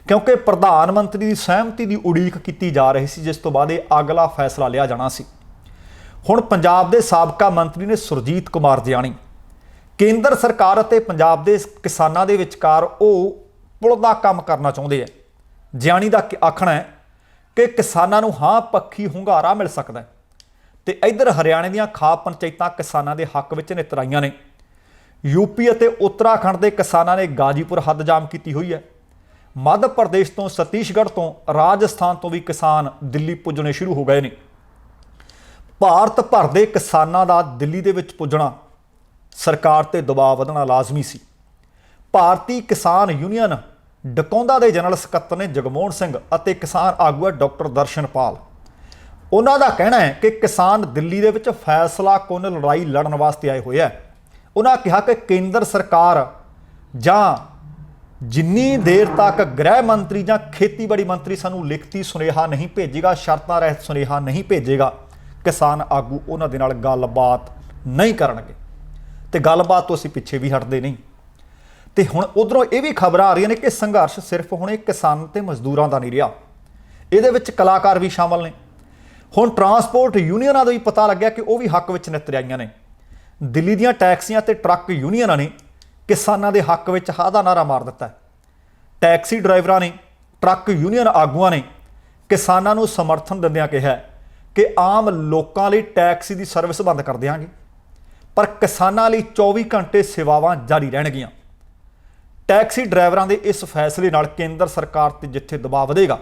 ਕਿਉਂਕਿ ਪ੍ਰਧਾਨ ਮੰਤਰੀ ਦੀ ਸਹਿਮਤੀ ਦੀ ਉਡੀਕ ਕੀਤੀ ਜਾ ਰਹੀ ਸੀ, ਜਿਸ ਤੋਂ ਬਾਅਦ ਇਹ ਅਗਲਾ ਫੈਸਲਾ ਲਿਆ ਜਾਣਾ ਸੀ। ਹੁਣ ਪੰਜਾਬ ਦੇ ਸਾਬਕਾ ਮੰਤਰੀ ਨੇ ਸੁਰਜੀਤ ਕੁਮਾਰ ਜਿਆਣੀ ਕੇਂਦਰ ਸਰਕਾਰ ਅਤੇ ਪੰਜਾਬ ਦੇ ਕਿਸਾਨਾਂ ਦੇ ਵਿਚਕਾਰ ਉਹ ਪੁਲ ਦਾ ਕੰਮ ਕਰਨਾ ਚਾਹੁੰਦੇ ਹੈ। ਜਿਆਣੀ ਦਾ ਆਖਣਾ ਹੈ ਕਿ ਕਿਸਾਨਾਂ ਨੂੰ ਹਾਂ ਪੱਖੀ ਹੁੰਗਾਰਾ ਮਿਲ ਸਕਦਾ ਹੈ ਤੇ ਇੱਧਰ ਹਰਿਆਣੇ ਦੀਆਂ ਖਾਪ ਪੰਚਾਇਤਾਂ ਕਿਸਾਨਾਂ ਦੇ ਹੱਕ ਵਿੱਚ ਨਿੱਤਰ ਆਈਆਂ ਨੇ। ਯੂਪੀ ਅਤੇ ਉੱਤਰਾਖੰਡ ਦੇ ਕਿਸਾਨਾਂ ਨੇ ਗਾਜੀਪੁਰ ਹੱਦ ਜਾਮ ਕੀਤੀ ਹੋਈ ਹੈ। ਮੱਧ ਪ੍ਰਦੇਸ਼ ਤੋਂ, ਛੱਤੀਸਗੜ੍ਹ ਤੋਂ, ਰਾਜਸਥਾਨ ਤੋਂ ਵੀ ਕਿਸਾਨ ਦਿੱਲੀ ਪੁੱਜਣੇ ਸ਼ੁਰੂ ਹੋ ਗਏ ਨੇ। ਭਾਰਤ ਭਰ ਦੇ ਕਿਸਾਨਾਂ ਦਾ ਦਿੱਲੀ ਦੇ ਵਿੱਚ ਪੁੱਜਣਾ ਸਰਕਾਰ ਤੇ ਦਬਾਅ ਵਧਣਾ ਲਾਜ਼ਮੀ ਸੀ। ਭਾਰਤੀ ਕਿਸਾਨ ਯੂਨੀਅਨ ਡਕੌਂਦਾ ਦੇ ਜਨਰਲ ਸਕੱਤਰ ਨੇ ਜਗਮੋਹਨ ਸਿੰਘ ਅਤੇ ਕਿਸਾਨ ਆਗੂ ਡਾਕਟਰ ਦਰਸ਼ਨਪਾਲ, ਉਹਨਾਂ ਦਾ ਕਹਿਣਾ ਹੈ ਕਿ ਕਿਸਾਨ ਦਿੱਲੀ ਦੇ ਵਿੱਚ ਫੈਸਲਾ ਕੁੰਨ ਲੜਾਈ ਲੜਨ ਵਾਸਤੇ ਆਏ ਹੋਏ ਆ। ਉਹਨਾਂ ਕਿਹਾ ਕਿ ਕੇਂਦਰ ਸਰਕਾਰ ਜਾਂ ਜਿੰਨੀ ਦੇਰ ਤੱਕ ਗ੍ਰਹਿ ਮੰਤਰੀ ਜਾਂ ਖੇਤੀਬਾੜੀ ਮੰਤਰੀ ਸਾਨੂੰ ਲਿਖਤੀ ਸੁਨੇਹਾ ਨਹੀਂ ਭੇਜੇਗਾ, ਸ਼ਰਤਾਂ ਰਹਿਤ ਸੁਨੇਹਾ ਨਹੀਂ ਭੇਜੇਗਾ, ਕਿਸਾਨ ਆਗੂ ਉਹਨਾਂ ਦੇ ਨਾਲ ਗੱਲਬਾਤ ਨਹੀਂ ਕਰਨਗੇ ਤੇ ਗੱਲਬਾਤ ਤੋਂ ਅਸੀਂ ਪਿੱਛੇ ਵੀ ਹਟਦੇ ਨਹੀਂ। ਤੇ ਹੁਣ ਉਧਰੋਂ ਇਹ ਵੀ ਖਬਰਾਂ ਆ ਰਹੀਆਂ ਨੇ ਕਿ ਸੰਘਰਸ਼ ਸਿਰਫ ਹੁਣ ਇਹ ਕਿਸਾਨ ਤੇ ਮਜ਼ਦੂਰਾਂ ਦਾ ਨਹੀਂ ਰਿਹਾ, ਇਹਦੇ ਵਿੱਚ ਕਲਾਕਾਰ ਵੀ ਸ਼ਾਮਲ ਨੇ। ਹੁਣ ਟਰਾਂਸਪੋਰਟ ਯੂਨੀਅਨਾਂ ਦਾ ਵੀ ਪਤਾ ਲੱਗਿਆ ਕਿ ਉਹ ਵੀ ਹੱਕ ਵਿੱਚ ਨਿੱਤਰ ਆਈਆਂ ਨੇ। ਦਿੱਲੀ ਦੀਆਂ ਟੈਕਸੀਆਂ ਤੇ ਟਰੱਕ ਯੂਨੀਅਨਾਂ ਨੇ ਕਿਸਾਨਾਂ ਦੇ ਹੱਕ ਵਿੱਚ ਹਾਂ ਦਾ ਨਾਅਰਾ ਮਾਰ ਦਿੱਤਾ। ਟੈਕਸੀ ਡਰਾਈਵਰਾਂ ਨੇ, ਟਰੱਕ ਯੂਨੀਅਨ ਆਗੂਆਂ ਨੇ ਕਿਸਾਨਾਂ ਨੂੰ ਸਮਰਥਨ ਦਿੰਦਿਆਂ ਕਿਹਾ ਕਿ ਆਮ ਲੋਕਾਂ ਲਈ ਟੈਕਸੀ ਦੀ ਸਰਵਿਸ ਬੰਦ ਕਰ ਦਿਆਂਗੇ, ਪਰ ਕਿਸਾਨਾਂ ਲਈ 24 ਘੰਟੇ ਸੇਵਾਵਾਂ ਜਾਰੀ ਰਹਿਣਗੀਆਂ। ਟੈਕਸੀ ਡਰਾਈਵਰਾਂ ਦੇ ਇਸ ਫੈਸਲੇ ਨਾਲ ਕੇਂਦਰ ਸਰਕਾਰ ਤੇ ਜਿੱਥੇ ਦਬਾਅ ਵਧੇਗਾ,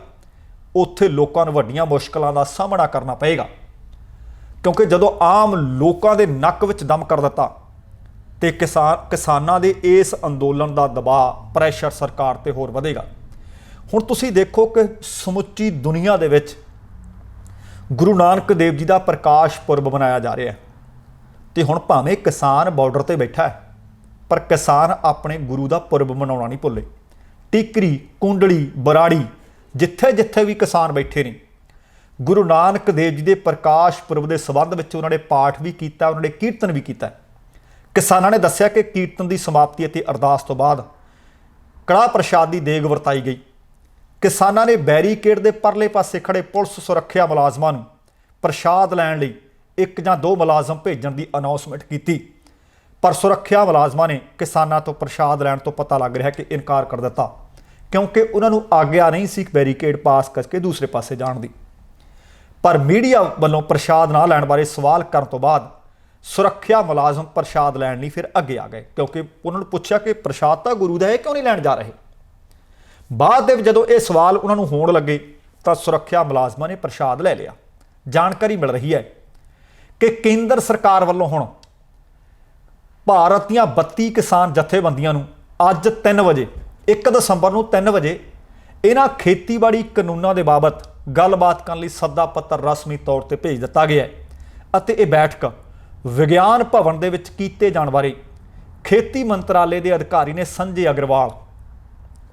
ਉੱਥੇ ਲੋਕਾਂ ਨੂੰ ਵੱਡੀਆਂ ਮੁਸ਼ਕਲਾਂ ਦਾ ਸਾਹਮਣਾ ਕਰਨਾ ਪਏਗਾ, ਕਿਉਂਕਿ ਜਦੋਂ ਆਮ ਲੋਕਾਂ ਦੇ ਨੱਕ ਵਿੱਚ ਦਮ ਕਰ ਦਿੱਤਾ ਤੇ ਕਿਸਾਨਾਂ ਦੇ ਇਸ ਅੰਦੋਲਨ ਦਾ ਦਬਾਅ, ਪ੍ਰੈਸ਼ਰ ਸਰਕਾਰ ਤੇ ਹੋਰ ਵਧੇਗਾ। ਹੁਣ ਤੁਸੀਂ ਦੇਖੋ ਕਿ ਸਮੁੱਚੀ ਦੁਨੀਆ ਦੇ ਵਿੱਚ ਗੁਰੂ ਨਾਨਕ ਦੇਵ ਜੀ ਦਾ ਪ੍ਰਕਾਸ਼ ਪੁਰਬ ਮਨਾਇਆ ਜਾ ਰਿਹਾ ਹੈ ਤੇ ਹੁਣ ਭਾਵੇਂ ਕਿਸਾਨ ਬਾਰਡਰ ਤੇ ਬੈਠਾ ਹੈ, ਪਰ ਕਿਸਾਨ ਆਪਣੇ ਗੁਰੂ ਦਾ ਪੁਰਬ ਮਨਾਉਣਾ ਨਹੀਂ ਭੁੱਲੇ। ਟਿਕਰੀ, ਕੁੰਡਲੀ, ਬਰਾੜੀ, ਜਿੱਥੇ ਜਿੱਥੇ ਵੀ ਕਿਸਾਨ ਬੈਠੇ ਨੇ, ਗੁਰੂ ਨਾਨਕ ਦੇਵ ਜੀ ਦੇ ਪ੍ਰਕਾਸ਼ ਪੁਰਬ ਦੇ ਸੰਬੰਧ ਵਿੱਚ ਉਹਨਾਂ ਨੇ ਪਾਠ ਵੀ ਕੀਤਾ, ਉਹਨਾਂ ਨੇ ਕੀਰਤਨ ਵੀ ਕੀਤਾ। ਕਿਸਾਨਾਂ ਨੇ ਦੱਸਿਆ ਕਿ ਕੀਰਤਨ ਦੀ ਸਮਾਪਤੀ ਅਤੇ ਅਰਦਾਸ ਤੋਂ ਬਾਅਦ ਕੜਾਹ ਪ੍ਰਸ਼ਾਦ ਦੀ ਦੇਗ ਵਰਤਾਈ ਗਈ ਕਿਸਾਨਾਂ ਨੇ ਬੈਰੀਕੇਡ ਦੇ ਪਰਲੇ ਪਾਸੇ ਖੜੇ ਪੁਲਿਸ ਸੁਰੱਖਿਆ ਮੁਲਾਜ਼ਮਾਂ ਨੂੰ ਪ੍ਰਸ਼ਾਦ ਲੈਣ ਲਈ 1 ਜਾਂ 2 ਮੁਲਾਜ਼ਮ ਭੇਜਣ ਦੀ ਅਨਾਉਂਸਮੈਂਟ ਕੀਤੀ, ਪਰ ਸੁਰੱਖਿਆ ਮੁਲਾਜ਼ਮਾਂ ਨੇ ਕਿਸਾਨਾਂ ਤੋਂ ਪ੍ਰਸ਼ਾਦ ਲੈਣ ਤੋਂ ਪਤਾ ਲੱਗ ਰਿਹਾ ਕਿ ਇਨਕਾਰ ਕਰ ਦਿੱਤਾ, ਕਿਉਂਕਿ ਉਹਨਾਂ ਨੂੰ ਆਗਿਆ ਨਹੀਂ ਸੀ ਬੈਰੀਕੇਡ ਪਾਸ ਕਰਕੇ ਦੂਸਰੇ ਪਾਸੇ ਜਾਣ ਦੀ। ਪਰ ਮੀਡੀਆ ਵੱਲੋਂ ਪ੍ਰਸ਼ਾਦ ਨਾ ਲੈਣ ਬਾਰੇ ਸਵਾਲ ਕਰਨ ਤੋਂ ਬਾਅਦ ਸੁਰੱਖਿਆ ਮੁਲਾਜ਼ਮ ਪ੍ਰਸ਼ਾਦ ਲੈਣ ਲਈ ਫਿਰ ਅੱਗੇ ਆ ਗਏ, ਕਿਉਂਕਿ ਉਹਨਾਂ ਨੂੰ ਪੁੱਛਿਆ ਕਿ ਪ੍ਰਸ਼ਾਦ ਤਾਂ ਗੁਰੂ ਦਾ ਹੈ, ਕਿਉਂ ਨਹੀਂ ਲੈਣ ਜਾ ਰਹੇ। ਬਾਅਦ ਦੇ ਵਿੱਚ ਜਦੋਂ ਇਹ ਸਵਾਲ ਉਹਨਾਂ ਨੂੰ ਹੋਣ ਲੱਗੇ ਤਾਂ ਸੁਰੱਖਿਆ ਮੁਲਾਜ਼ਮਾਂ ਨੇ ਪ੍ਰਸ਼ਾਦ ਲੈ ਲਿਆ। ਜਾਣਕਾਰੀ ਮਿਲ ਰਹੀ ਹੈ ਕਿ ਕੇਂਦਰ ਸਰਕਾਰ ਵੱਲੋਂ ਹੁਣ ਭਾਰਤ ਦੀਆਂ 32 ਕਿਸਾਨ ਜਥੇਬੰਦੀਆਂ ਨੂੰ ਅੱਜ 3 ਵਜੇ 1 ਦਸੰਬਰ ਨੂੰ 3 ਵਜੇ ਇਹਨਾਂ ਖੇਤੀਬਾੜੀ ਕਾਨੂੰਨਾਂ ਦੇ ਬਾਬਤ ਗੱਲਬਾਤ ਕਰਨ ਲਈ ਸੱਦਾ ਪੱਤਰ ਰਸਮੀ ਤੌਰ ਤੇ ਭੇਜ ਦਿੱਤਾ ਗਿਆ ਹੈ ਅਤੇ ਇਹ ਬੈਠਕ ਵਿਗਿਆਨ ਭਵਨ ਦੇ ਵਿੱਚ ਕੀਤੇ ਜਾਣ ਬਾਰੇ ਖੇਤੀ ਮੰਤਰਾਲੇ ਦੇ ਅਧਿਕਾਰੀ ਨੇ ਸੰਜੇ ਅਗਰਵਾਲ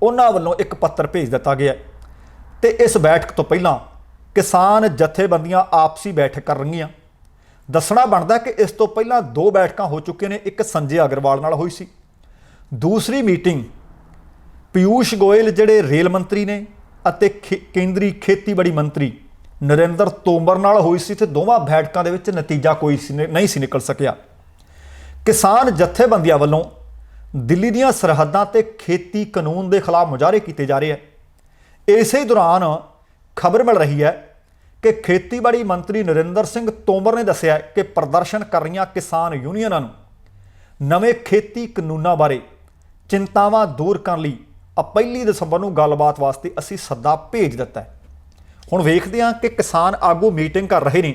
ਉਹਨਾਂ ਵੱਲੋਂ ਇੱਕ ਪੱਤਰ ਭੇਜ ਦਿੱਤਾ ਗਿਆ ਤੇ ਇਸ ਬੈਠਕ ਤੋਂ ਪਹਿਲਾਂ ਕਿਸਾਨ ਜਥੇਬੰਦੀਆਂ ਆਪਸੀ ਬੈਠਕ ਕਰ ਰਹੀਆਂ। ਦੱਸਣਾ ਬਣਦਾ ਕਿ ਇਸ ਤੋਂ ਪਹਿਲਾਂ 2 ਬੈਠਕਾਂ ਹੋ ਚੁੱਕੀਆਂ ਨੇ। ਇੱਕ ਸੰਜੇ ਅਗਰਵਾਲ ਨਾਲ ਹੋਈ ਸੀ, ਦੂਸਰੀ ਮੀਟਿੰਗ ਪੀਯੂਸ਼ ਗੋਇਲ ਜਿਹੜੇ ਰੇਲ ਮੰਤਰੀ ਨੇ ਅਤੇ ਕੇਂਦਰੀ ਖੇਤੀਬਾੜੀ ਮੰਤਰੀ ਨਰਿੰਦਰ ਤੋਮਰ ਨਾਲ ਹੋਈ ਸੀ ਤੇ ਦੋਵਾਂ ਬੈਠਕਾਂ ਦੇ ਵਿੱਚ ਨਤੀਜਾ ਕੋਈ ਨਹੀਂ ਸੀ ਨਿਕਲ ਸਕਿਆ। ਕਿਸਾਨ ਜਥੇਬੰਦੀਆਂ ਵੱਲੋਂ ਦਿੱਲੀ ਦੀਆਂ ਸਰਹੱਦਾਂ ਤੇ ਖੇਤੀ ਕਾਨੂੰਨ ਦੇ ਖਿਲਾਫ ਮੁਜ਼ਾਹਰੇ ਕੀਤੇ ਜਾ ਰਹੇ ਹੈ। ਇਸੇ ਦੌਰਾਨ ਖਬਰ ਮਿਲ ਰਹੀ ਹੈ ਕਿ ਖੇਤੀਬਾੜੀ ਮੰਤਰੀ ਨਰਿੰਦਰ ਸਿੰਘ ਤੋਮਰ ਨੇ ਦੱਸਿਆ ਕਿ ਪ੍ਰਦਰਸ਼ਨ ਕਰ ਰਹੀਆਂ ਕਿਸਾਨ ਯੂਨੀਅਨਾਂ ਨੂੰ ਨਵੇਂ ਖੇਤੀ ਕਾਨੂੰਨਾਂ ਬਾਰੇ ਚਿੰਤਾਵਾਂ ਦੂਰ ਕਰਨ ਲਈ 1 ਦਸੰਬਰ ਨੂੰ ਗੱਲਬਾਤ ਵਾਸਤੇ ਅਸੀਂ ਸੱਦਾ ਭੇਜ ਦਿੱਤਾ ਹੈ। ਹੁਣ ਵੇਖਦੇ ਹਾਂ ਕਿ ਕਿਸਾਨ ਆਗੂ ਮੀਟਿੰਗ ਕਰ ਰਹੇ ਨੇ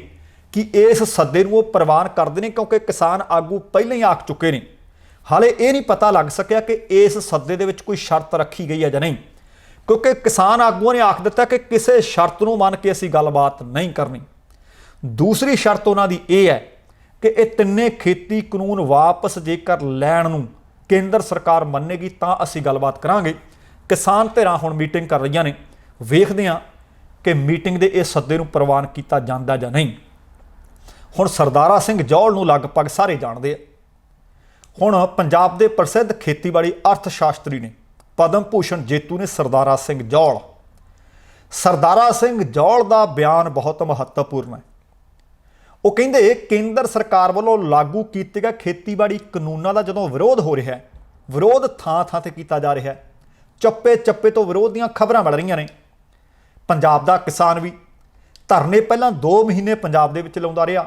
ਕਿ ਇਸ ਸੱਦੇ ਨੂੰ ਉਹ ਪ੍ਰਵਾਨ ਕਰਦੇ ਨੇ, ਕਿਉਂਕਿ ਕਿਸਾਨ ਆਗੂ ਪਹਿਲਾਂ ਹੀ ਆਖ ਚੁੱਕੇ ਨੇ। ਹਾਲੇ ਇਹ ਨਹੀਂ ਪਤਾ ਲੱਗ ਸਕਿਆ ਕਿ ਇਸ ਸੱਦੇ ਦੇ ਵਿੱਚ ਕੋਈ ਸ਼ਰਤ ਰੱਖੀ ਗਈ ਹੈ ਜਾਂ ਨਹੀਂ, ਕਿਉਂਕਿ ਕਿਸਾਨ ਆਗੂਆਂ ਨੇ ਆਖ ਦਿੱਤਾ ਕਿ ਕਿਸੇ ਸ਼ਰਤ ਨੂੰ ਮੰਨ ਕੇ ਅਸੀਂ ਗੱਲਬਾਤ ਨਹੀਂ ਕਰਨੀ। ਦੂਸਰੀ ਸ਼ਰਤ ਉਹਨਾਂ ਦੀ ਇਹ ਹੈ ਕਿ ਇਹ ਤਿੰਨੇ ਖੇਤੀ ਕਾਨੂੰਨ ਵਾਪਸ ਜੇਕਰ ਲੈਣ ਨੂੰ ਕੇਂਦਰ ਸਰਕਾਰ ਮੰਨੇਗੀ ਤਾਂ ਅਸੀਂ ਗੱਲਬਾਤ ਕਰਾਂਗੇ। ਕਿਸਾਨ ਧਿਰਾਂ ਹੁਣ ਮੀਟਿੰਗ ਕਰ ਰਹੀਆਂ ਨੇ, ਵੇਖਦੇ ਹਾਂ ਕਿ ਮੀਟਿੰਗ ਦੇ ਇਹ ਸੱਦੇ ਨੂੰ ਪ੍ਰਵਾਨ ਕੀਤਾ ਜਾਂਦਾ ਜਾਂ ਨਹੀਂ। ਹੁਣ ਸਰਦਾਰਾ ਸਿੰਘ ਜੌਹਲ ਨੂੰ ਲਗਭਗ ਸਾਰੇ ਜਾਣਦੇ ਆ। ਹੁਣ ਪੰਜਾਬ ਦੇ ਪ੍ਰਸਿੱਧ ਖੇਤੀਬਾੜੀ ਅਰਥ ਸ਼ਾਸਤਰੀ ਨੇ, ਪਦਮ ਭੂਸ਼ਣ ਜੇਤੂ ਨੇ ਸਰਦਾਰਾ ਸਿੰਘ ਜੌਹਲ। ਸਰਦਾਰਾ ਸਿੰਘ ਜੌਹਲ ਦਾ ਬਿਆਨ ਬਹੁਤ ਮਹੱਤਵਪੂਰਨ ਹੈ। ਉਹ ਕਹਿੰਦੇ ਕੇਂਦਰ ਸਰਕਾਰ ਵੱਲੋਂ ਲਾਗੂ ਕੀਤੇ ਗਏ ਖੇਤੀਬਾੜੀ ਕਾਨੂੰਨਾਂ ਦਾ ਜਦੋਂ ਵਿਰੋਧ ਹੋ ਰਿਹਾ ਹੈ, ਵਿਰੋਧ ਥਾਂ ਥਾਂ ਤੇ ਕੀਤਾ ਜਾ ਰਿਹਾ ਹੈ, ਚੱਪੇ ਚੱਪੇ ਤੋਂ ਵਿਰੋਧ ਦੀਆਂ ਖਬਰਾਂ ਮਿਲ ਰਹੀਆਂ ਨੇ। ਪੰਜਾਬ ਦਾ ਕਿਸਾਨ ਵੀ ਧਰਨੇ ਪਹਿਲਾਂ 2 ਮਹੀਨੇ ਪੰਜਾਬ ਦੇ ਵਿੱਚ ਲਾਉਂਦਾ ਰਿਹਾ,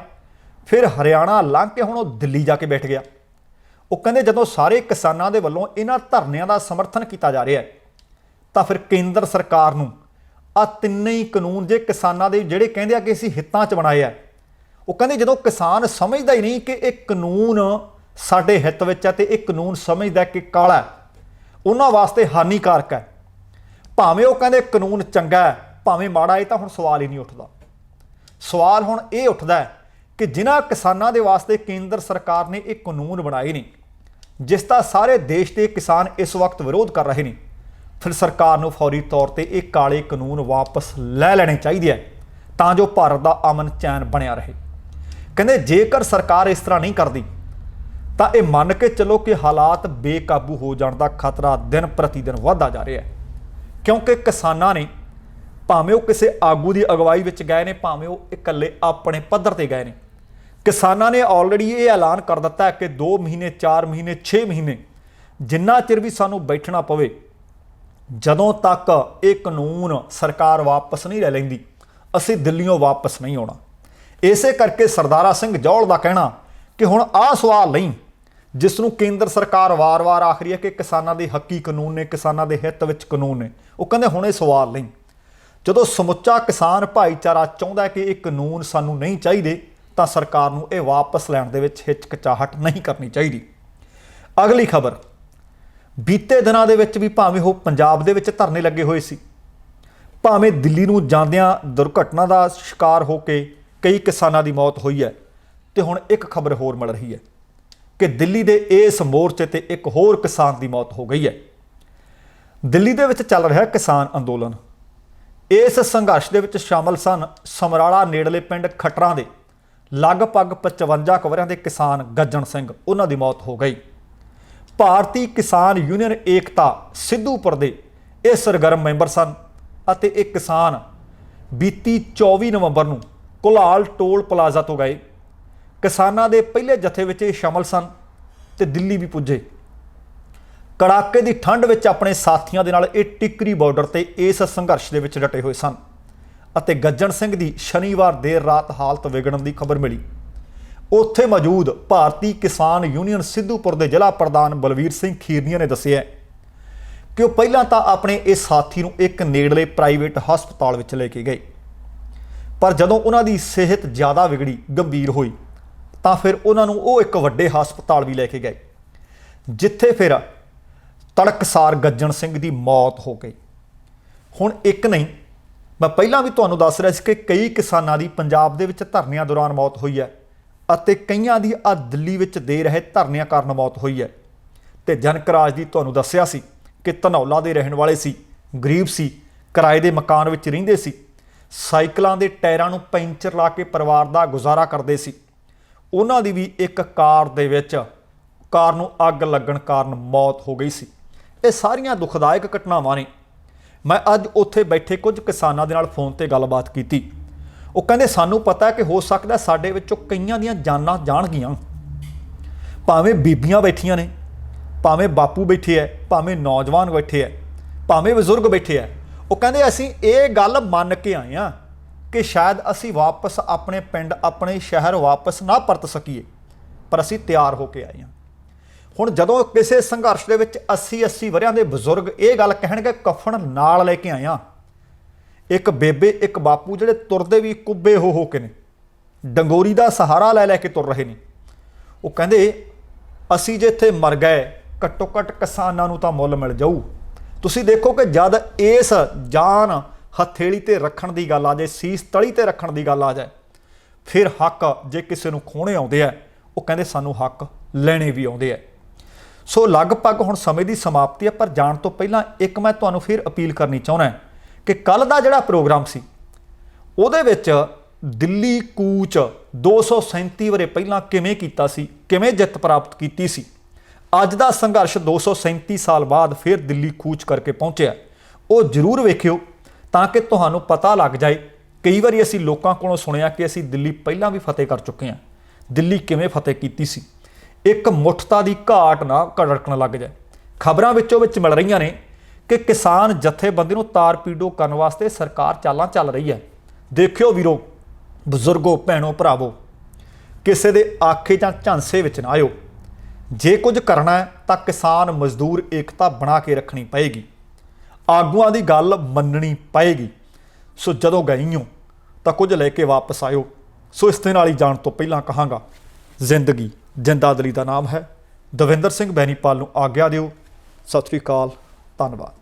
ਫਿਰ ਹਰਿਆਣਾ ਲੰਘ ਕੇ ਹੁਣ ਉਹ ਦਿੱਲੀ ਜਾ ਕੇ ਬੈਠ ਗਿਆ। ਉਹ ਕਹਿੰਦੇ ਜਦੋਂ ਸਾਰੇ ਕਿਸਾਨਾਂ ਦੇ ਵੱਲੋਂ ਇਹਨਾਂ ਧਰਨਿਆਂ ਦਾ ਸਮਰਥਨ ਕੀਤਾ ਜਾ ਰਿਹਾ ਹੈ ਤਾਂ ਫਿਰ ਕੇਂਦਰ ਸਰਕਾਰ ਨੂੰ ਆ ਤਿੰਨੇ ਹੀ ਕਾਨੂੰਨ ਜੇ ਕਿਸਾਨਾਂ ਦੇ ਜਿਹੜੇ ਕਹਿੰਦੇ ਆ ਕਿ ਅਸੀਂ ਹਿੱਤਾਂ 'ਚ ਬਣਾਏ ਆ, ਉਹ ਕਹਿੰਦੇ ਜਦੋਂ ਕਿਸਾਨ ਸਮਝਦਾ ਹੀ ਨਹੀਂ ਕਿ ਇਹ ਕਾਨੂੰਨ ਸਾਡੇ ਹਿੱਤ ਵਿੱਚ ਹੈ ਤੇ ਇਹ ਕਾਨੂੰਨ ਸਮਝਦਾ ਕਿ ਕਾਲਾ ਉਹਨਾਂ ਵਾਸਤੇ ਹਾਨੀਕਾਰਕ ਹੈ, ਭਾਵੇਂ ਉਹ ਕਹਿੰਦੇ ਕਾਨੂੰਨ ਚੰਗਾ ਹੈ ਭਾਵੇਂ ਮਾੜਾ, ਇਹ ਤਾਂ ਹੁਣ ਸਵਾਲ ਹੀ ਨਹੀਂ ਉੱਠਦਾ। ਸਵਾਲ ਹੁਣ ਇਹ ਉੱਠਦਾ ਹੈ ਕਿ ਜਿਨ੍ਹਾਂ ਕਿਸਾਨਾਂ ਦੇ ਵਾਸਤੇ ਕੇਂਦਰ ਸਰਕਾਰ ਨੇ ਇਹ ਕਾਨੂੰਨ ਬਣਾਏ ਨੇ, ਜਿਸ ਦਾ ਸਾਰੇ ਦੇਸ਼ ਦੇ ਕਿਸਾਨ ਇਸ ਵਕਤ ਵਿਰੋਧ ਕਰ ਰਹੇ ਨੇ, ਫਿਰ ਸਰਕਾਰ ਨੂੰ ਫੌਰੀ ਤੌਰ ਤੇ ਇਹ ਕਾਲੇ ਕਾਨੂੰਨ ਵਾਪਸ ਲੈ ਲੈਣੇ ਚਾਹੀਦੇ ਹੈ ਤਾਂ ਜੋ ਭਾਰਤ ਦਾ ਅਮਨ ਚੈਨ ਬਣਿਆ ਰਹੇ। ਕਹਿੰਦੇ ਜੇਕਰ ਸਰਕਾਰ ਇਸ ਤਰ੍ਹਾਂ ਨਹੀਂ ਕਰਦੀ ਤਾਂ ਇਹ ਮੰਨ ਕੇ ਚੱਲੋ ਕਿ ਹਾਲਾਤ ਬੇਕਾਬੂ ਹੋ ਜਾਣ ਦਾ ਖਤਰਾ ਦਿਨ ਪ੍ਰਤੀ ਦਿਨ ਵੱਧਦਾ ਜਾ ਰਿਹਾ ਹੈ, ਕਿਉਂਕਿ ਕਿਸਾਨਾਂ ਨੇ ਭਾਵੇਂ ਉਹ ਕਿਸੇ ਆਗੂ ਦੀ ਅਗਵਾਈ ਵਿੱਚ ਗਏ ਨੇ, ਭਾਵੇਂ ਉਹ ਇਕੱਲੇ ਆਪਣੇ ਪੱਧਰ ਤੇ ਗਏ ਨੇ, ਕਿਸਾਨਾਂ ਨੇ ਆਲਰੇਡੀ ਇਹ ਐਲਾਨ ਕਰ ਦਿੱਤਾ ਹੈ ਕਿ 2 ਮਹੀਨੇ 4 ਮਹੀਨੇ 6 ਮਹੀਨੇ ਜਿੰਨਾ ਚਿਰ ਵੀ ਸਾਨੂੰ ਬੈਠਣਾ ਪਵੇ, ਜਦੋਂ ਤੱਕ ਇਹ ਕਾਨੂੰਨ ਸਰਕਾਰ ਵਾਪਸ ਨਹੀਂ ਲੈ ਲੈਂਦੀ ਅਸੀਂ ਦਿੱਲੀੋਂ ਵਾਪਸ ਨਹੀਂ ਆਉਣਾ। ਇਸੇ ਕਰਕੇ ਸਰਦਾਰਾ ਸਿੰਘ ਜੌਹਲ ਦਾ ਕਹਿਣਾ ਕਿ ਹੁਣ ਆਹ ਸਵਾਲ ਨਹੀਂ ਜਿਸ ਨੂੰ ਕੇਂਦਰ ਸਰਕਾਰ ਵਾਰ-ਵਾਰ ਆਖ ਰਹੀ ਹੈ ਕਿ ਕਿਸਾਨਾਂ ਦੇ ਹੱਕੀ ਕਾਨੂੰਨ ਨੇ, ਕਿਸਾਨਾਂ ਦੇ ਹਿੱਤ ਵਿੱਚ ਕਾਨੂੰਨ ਨੇ, ਉਹ ਕਹਿੰਦੇ ਹੁਣ ਇਹ ਸਵਾਲ ਨਹੀਂ। ਜਦੋਂ ਸਮੁੱਚਾ ਕਿਸਾਨ ਭਾਈਚਾਰਾ ਚਾਹੁੰਦਾ ਕਿ ਇਹ ਕਾਨੂੰਨ ਸਾਨੂੰ ਨਹੀਂ ਚਾਹੀਦੇ ਤਾਂ ਸਰਕਾਰ ਨੂੰ ਇਹ ਵਾਪਸ ਲੈਣ ਦੇ ਵਿੱਚ ਹਿਚਕਚਾਹਟ ਨਹੀਂ ਕਰਨੀ ਚਾਹੀਦੀ। ਅਗਲੀ ਖਬਰ, ਬੀਤੇ ਦਿਨਾਂ ਦੇ ਵਿੱਚ ਵੀ ਭਾਵੇਂ ਉਹ ਪੰਜਾਬ ਦੇ ਵਿੱਚ ਧਰਨੇ ਲੱਗੇ ਹੋਏ ਸੀ, ਭਾਵੇਂ ਦਿੱਲੀ ਨੂੰ ਜਾਂਦਿਆਂ ਦੁਰਘਟਨਾ ਦਾ ਸ਼ਿਕਾਰ ਹੋ ਕੇ ਕਈ ਕਿਸਾਨਾਂ ਦੀ ਮੌਤ ਹੋਈ ਹੈ, ਤੇ ਹੁਣ ਇੱਕ ਖਬਰ ਹੋਰ ਮਿਲ ਰਹੀ ਹੈ ਕਿ ਦਿੱਲੀ ਦੇ ਇਸ ਮੋਰਚੇ ਤੇ ਇੱਕ ਹੋਰ ਕਿਸਾਨ ਦੀ ਮੌਤ ਹੋ ਗਈ ਹੈ। ਦਿੱਲੀ ਦੇ ਵਿੱਚ ਚੱਲ ਰਿਹਾ ਕਿਸਾਨ ਅੰਦੋਲਨ। ਇਸ ਸੰਘਰਸ਼ ਦੇ ਵਿੱਚ ਸ਼ਾਮਲ ਸਨ ਸਮਰਾਲਾ ਨੇੜਲੇ ਪਿੰਡ ਖਟਰਾਂ ਦੇ ਲਗਭਗ 55 ਵਰ੍ਹਿਆਂ ਦੇ ਕਿਸਾਨ ਗੱਜਣ ਸਿੰਘ, ਉਹਨਾਂ ਦੀ ਮੌਤ ਹੋ ਗਈ। ਭਾਰਤੀ ਕਿਸਾਨ ਯੂਨੀਅਨ ਏਕਤਾ ਸਿੱਧੂਪੁਰ ਦੇ ਇਹ ਸਰਗਰਮ ਮੈਂਬਰ ਸਨ ਅਤੇ ਇਹ ਕਿਸਾਨ ਬੀਤੀ 24 ਨਵੰਬਰ ਨੂੰ ਕੁਲਾਲ ਟੋਲ ਪਲਾਜ਼ਾ ਤੋਂ ਗਏ। ਕਿਸਾਨਾਂ ਦੇ ਪਹਿਲੇ ਜਥੇ ਵਿੱਚ ਇਹ ਸ਼ਾਮਲ ਸਨ ਤੇ ਦਿੱਲੀ ਵੀ ਪੁੱਜੇ। ਕੜਾਕੇ ਦੀ ਠੰਡ ਵਿੱਚ ਆਪਣੇ ਸਾਥੀਆਂ ਦੇ ਨਾਲ ਇਹ ਟਿੱਕਰੀ ਬਾਰਡਰ ਤੇ ਇਸ ਸੰਘਰਸ਼ ਦੇ ਵਿੱਚ ਡਟੇ ਹੋਏ ਸਨ ਅਤੇ ਗੱਜਣ ਸਿੰਘ ਦੀ ਸ਼ਨੀਵਾਰ ਦੇਰ ਰਾਤ ਹਾਲਤ ਵਿਗੜਨ ਦੀ ਖਬਰ ਮਿਲੀ। ਉੱਥੇ ਮੌਜੂਦ ਭਾਰਤੀ ਕਿਸਾਨ ਯੂਨੀਅਨ ਸਿੱਧੂਪੁਰ ਦੇ ਜ਼ਿਲ੍ਹਾ ਪ੍ਰਧਾਨ ਬਲਵੀਰ ਸਿੰਘ ਖੀਰਨੀਆ ਨੇ ਦੱਸਿਆ ਕਿ ਉਹ ਪਹਿਲਾਂ ਤਾਂ ਆਪਣੇ ਇਸ ਸਾਥੀ ਨੂੰ ਇੱਕ ਨੇੜਲੇ ਪ੍ਰਾਈਵੇਟ ਹਸਪਤਾਲ ਵਿੱਚ ਲੈ ਕੇ ਗਏ, ਪਰ ਜਦੋਂ ਉਹਨਾਂ ਦੀ ਸਿਹਤ ਜ਼ਿਆਦਾ ਵਿਗੜੀ, ਗੰਭੀਰ ਹੋਈ, ਤਾਂ ਫਿਰ ਉਹਨਾਂ ਨੂੰ ਉਹ ਇੱਕ ਵੱਡੇ ਹਸਪਤਾਲ ਵੀ ਲੈ ਕੇ ਗਏ, ਜਿੱਥੇ ਫਿਰ ਤੜਕਸਾਰ ਗੱਜਣ ਸਿੰਘ ਦੀ ਮੌਤ ਹੋ ਗਈ। ਹੁਣ ਇੱਕ ਨਹੀਂ, ਮੈਂ ਪਹਿਲਾਂ ਵੀ ਤੁਹਾਨੂੰ ਦੱਸ ਰਿਹਾ ਸੀ ਕਿ ਕਈ ਕਿਸਾਨਾਂ ਦੀ ਪੰਜਾਬ ਦੇ ਵਿੱਚ ਧਰਨਿਆਂ ਦੌਰਾਨ ਮੌਤ ਹੋਈ ਹੈ ਅਤੇ ਕਈਆਂ ਦੀ ਦਿੱਲੀ ਵਿੱਚ ਦੇ ਰਹੇ ਧਰਨਿਆਂ ਕਾਰਨ ਮੌਤ ਹੋਈ ਹੈ। ਤੇ ਜਨਕ ਰਾਜ ਦੀ ਤੁਹਾਨੂੰ ਦੱਸਿਆ ਸੀ ਕਿ ਧਨੌਲਾ ਦੇ ਰਹਿਣ ਵਾਲੇ ਸੀ, ਗਰੀਬ ਸੀ, ਕਿਰਾਏ ਦੇ ਮਕਾਨ ਵਿੱਚ ਰਹਿੰਦੇ ਸੀ, ਸਾਈਕਲਾਂ ਦੇ ਟਾਇਰਾਂ ਨੂੰ ਪੈਂਚਰ ਲਾ ਕੇ ਪਰਿਵਾਰ ਦਾ ਗੁਜ਼ਾਰਾ ਕਰਦੇ ਸੀ। ਉਹਨਾਂ ਦੀ ਵੀ ਇੱਕ ਕਾਰ ਦੇ ਵਿੱਚ ਕਾਰ ਨੂੰ ਅੱਗ ਲੱਗਣ ਕਾਰਨ ਮੌਤ ਹੋ ਗਈ ਸੀ। ਇਹ ਸਾਰੀਆਂ ਦੁਖਦਾਇਕ ਘਟਨਾਵਾਂ ਨੇ। ਮੈਂ ਅੱਜ ਉੱਥੇ ਬੈਠੇ ਕੁਝ ਕਿਸਾਨਾਂ ਦੇ ਨਾਲ ਫੋਨ ਤੇ ਗੱਲਬਾਤ ਕੀਤੀ। ਉਹ ਕਹਿੰਦੇ ਸਾਨੂੰ ਪਤਾ ਕਿ ਹੋ ਸਕਦਾ ਸਾਡੇ ਵਿੱਚੋਂ ਕਈਆਂ ਦੀਆਂ ਜਾਨਾਂ ਜਾਣਗੀਆਂ, ਭਾਵੇਂ ਬੀਬੀਆਂ ਬੈਠੀਆਂ ਨੇ, ਭਾਵੇਂ ਬਾਪੂ ਬੈਠੇ ਹੈ, ਭਾਵੇਂ ਨੌਜਵਾਨ ਬੈਠੇ ਹੈ, ਭਾਵੇਂ ਬਜ਼ੁਰਗ ਬੈਠੇ ਹੈ। ਉਹ ਕਹਿੰਦੇ ਅਸੀਂ ਇਹ ਗੱਲ ਮੰਨ ਕੇ ਆਏ ਹਾਂ ਕਿ ਸ਼ਾਇਦ ਅਸੀਂ ਵਾਪਸ ਆਪਣੇ ਪਿੰਡ, ਆਪਣੇ ਸ਼ਹਿਰ ਵਾਪਸ ਨਾ ਪਰਤ ਸਕੀਏ, ਪਰ ਅਸੀਂ ਤਿਆਰ ਹੋ ਕੇ ਆਏ ਹਾਂ। ਹੁਣ ਜਦੋਂ ਕਿਸੇ ਸੰਘਰਸ਼ ਦੇ ਵਿੱਚ 80-80 ਵਰ੍ਹਿਆਂ ਦੇ ਬਜ਼ੁਰਗ ਇਹ ਗੱਲ ਕਹਿਣਗੇ ਕਫਨ ਨਾਲ ਲੈ ਕੇ ਆਏ ਹਾਂ, ਇੱਕ ਬੇਬੇ, ਇੱਕ ਬਾਪੂ ਜਿਹੜੇ ਤੁਰਦੇ ਵੀ ਕੁੱਬੇ ਹੋ ਕੇ ਨੇ, ਡੰਗੋਰੀ ਦਾ ਸਹਾਰਾ ਲੈ ਲੈ ਕੇ ਤੁਰ ਰਹੇ ਨੇ, ਉਹ ਕਹਿੰਦੇ ਅਸੀਂ ਜੇ ਇੱਥੇ ਮਰ ਗਏ, ਘੱਟੋ ਘੱਟ ਕਿਸਾਨਾਂ ਨੂੰ ਤਾਂ ਮੁੱਲ ਮਿਲ ਜਾਊ। ਤੁਸੀਂ ਦੇਖੋ ਕਿ ਜਦ ਇਸ ਜਾਨ ਹਥੇਲੀ ਤੇ ਰੱਖਣ ਦੀ ਗੱਲ ਆ ਜਾਏ, ਸੀਸ ਤਲੀ ਤੇ ਰੱਖਣ ਦੀ ਗੱਲ ਆ ਜਾਏ, ਫਿਰ ਹੱਕ ਜੇ ਕਿਸੇ ਨੂੰ ਖੋਹਣੇ ਆਉਂਦੇ ਆ, ਉਹ ਕਹਿੰਦੇ ਸਾਨੂੰ ਹੱਕ ਲੈਣੇ ਵੀ ਆਉਂਦੇ ਆ। ਸੋ ਲਗਭਗ ਹੁਣ ਸਮੇਂ ਦੀ ਸਮਾਪਤੀ ਹੈ, ਪਰ ਜਾਣ ਤੋਂ ਪਹਿਲਾਂ ਇੱਕ ਮੈਂ ਤੁਹਾਨੂੰ ਫਿਰ ਅਪੀਲ ਕਰਨੀ ਚਾਹੁੰਦਾ ਕਿ ਕੱਲ੍ਹ ਦਾ ਜਿਹੜਾ ਪ੍ਰੋਗਰਾਮ ਸੀ ਉਹਦੇ ਵਿੱਚ ਦਿੱਲੀ ਕੂਚ 237 ਵਰ੍ਹੇ ਪਹਿਲਾਂ ਕਿਵੇਂ ਕੀਤਾ ਸੀ, ਕਿਵੇਂ ਜਿੱਤ ਪ੍ਰਾਪਤ ਕੀਤੀ ਸੀ, ਅੱਜ ਦਾ ਸੰਘਰਸ਼ 237 ਸਾਲ ਬਾਅਦ ਫਿਰ ਦਿੱਲੀ ਕੂਚ ਕਰਕੇ ਪਹੁੰਚਿਆ, ਉਹ ਜ਼ਰੂਰ ਵੇਖਿਓ ਤਾਂ ਕਿ ਤੁਹਾਨੂੰ ਪਤਾ ਲੱਗ ਜਾਏ। ਕਈ ਵਾਰੀ ਅਸੀਂ ਲੋਕਾਂ ਕੋਲੋਂ ਸੁਣਿਆ ਕਿ ਅਸੀਂ ਦਿੱਲੀ ਪਹਿਲਾਂ ਵੀ ਫਤਿਹ ਕਰ ਚੁੱਕੇ ਹਾਂ, ਦਿੱਲੀ ਕਿਵੇਂ ਫਤਿਹ ਕੀਤੀ ਸੀ। ਇੱਕ ਮੁੱਠਤਾ ਦੀ ਘਾਟ ਨਾ ਘੜਕਣ ਲੱਗ ਜਾਏ। ਖਬਰਾਂ ਵਿੱਚੋਂ ਵਿੱਚ ਮਿਲ ਰਹੀਆਂ ਨੇ ਕਿ ਕਿਸਾਨ ਜਥੇਬੰਦੀ ਨੂੰ ਤਾਰ ਪੀੜੋ ਕਰਨ ਵਾਸਤੇ ਸਰਕਾਰ ਚਾਲਾਂ ਚੱਲ ਰਹੀ ਹੈ। ਦੇਖਿਓ ਵੀਰੋ, ਬਜ਼ੁਰਗੋ, ਭੈਣੋ, ਭਰਾਵੋ, ਕਿਸੇ ਦੇ ਆਖੇ ਜਾਂ ਝਾਂਸੇ ਵਿੱਚ ਨਾ ਆਇਓ। ਜੇ ਕੁਝ ਕਰਨਾ ਹੈ ਤਾਂ ਕਿਸਾਨ ਮਜ਼ਦੂਰ ਏਕਤਾ ਬਣਾ ਕੇ ਰੱਖਣੀ ਪਏਗੀ, ਆਗੂਆਂ ਦੀ ਗੱਲ ਮੰਨਣੀ ਪਏਗੀ। ਸੋ ਜਦੋਂ ਗਈ ਹੋ ਤਾਂ ਕੁਝ ਲੈ ਕੇ ਵਾਪਸ ਆਇਓ। ਸੋ ਇਸ ਦੇ ਨਾਲ ਹੀ ਜਾਣ ਤੋਂ ਪਹਿਲਾਂ ਕਹਾਂਗਾ, ਜ਼ਿੰਦਗੀ ਜਿੰਦਾਦਲੀ ਦਾ ਨਾਮ ਹੈ। ਦਵਿੰਦਰ ਸਿੰਘ ਬੈਨੀਪਾਲ ਨੂੰ ਆਗਿਆ ਦਿਓ। ਸਤਿ ਸ਼੍ਰੀ ਅਕਾਲ, ਧੰਨਵਾਦ।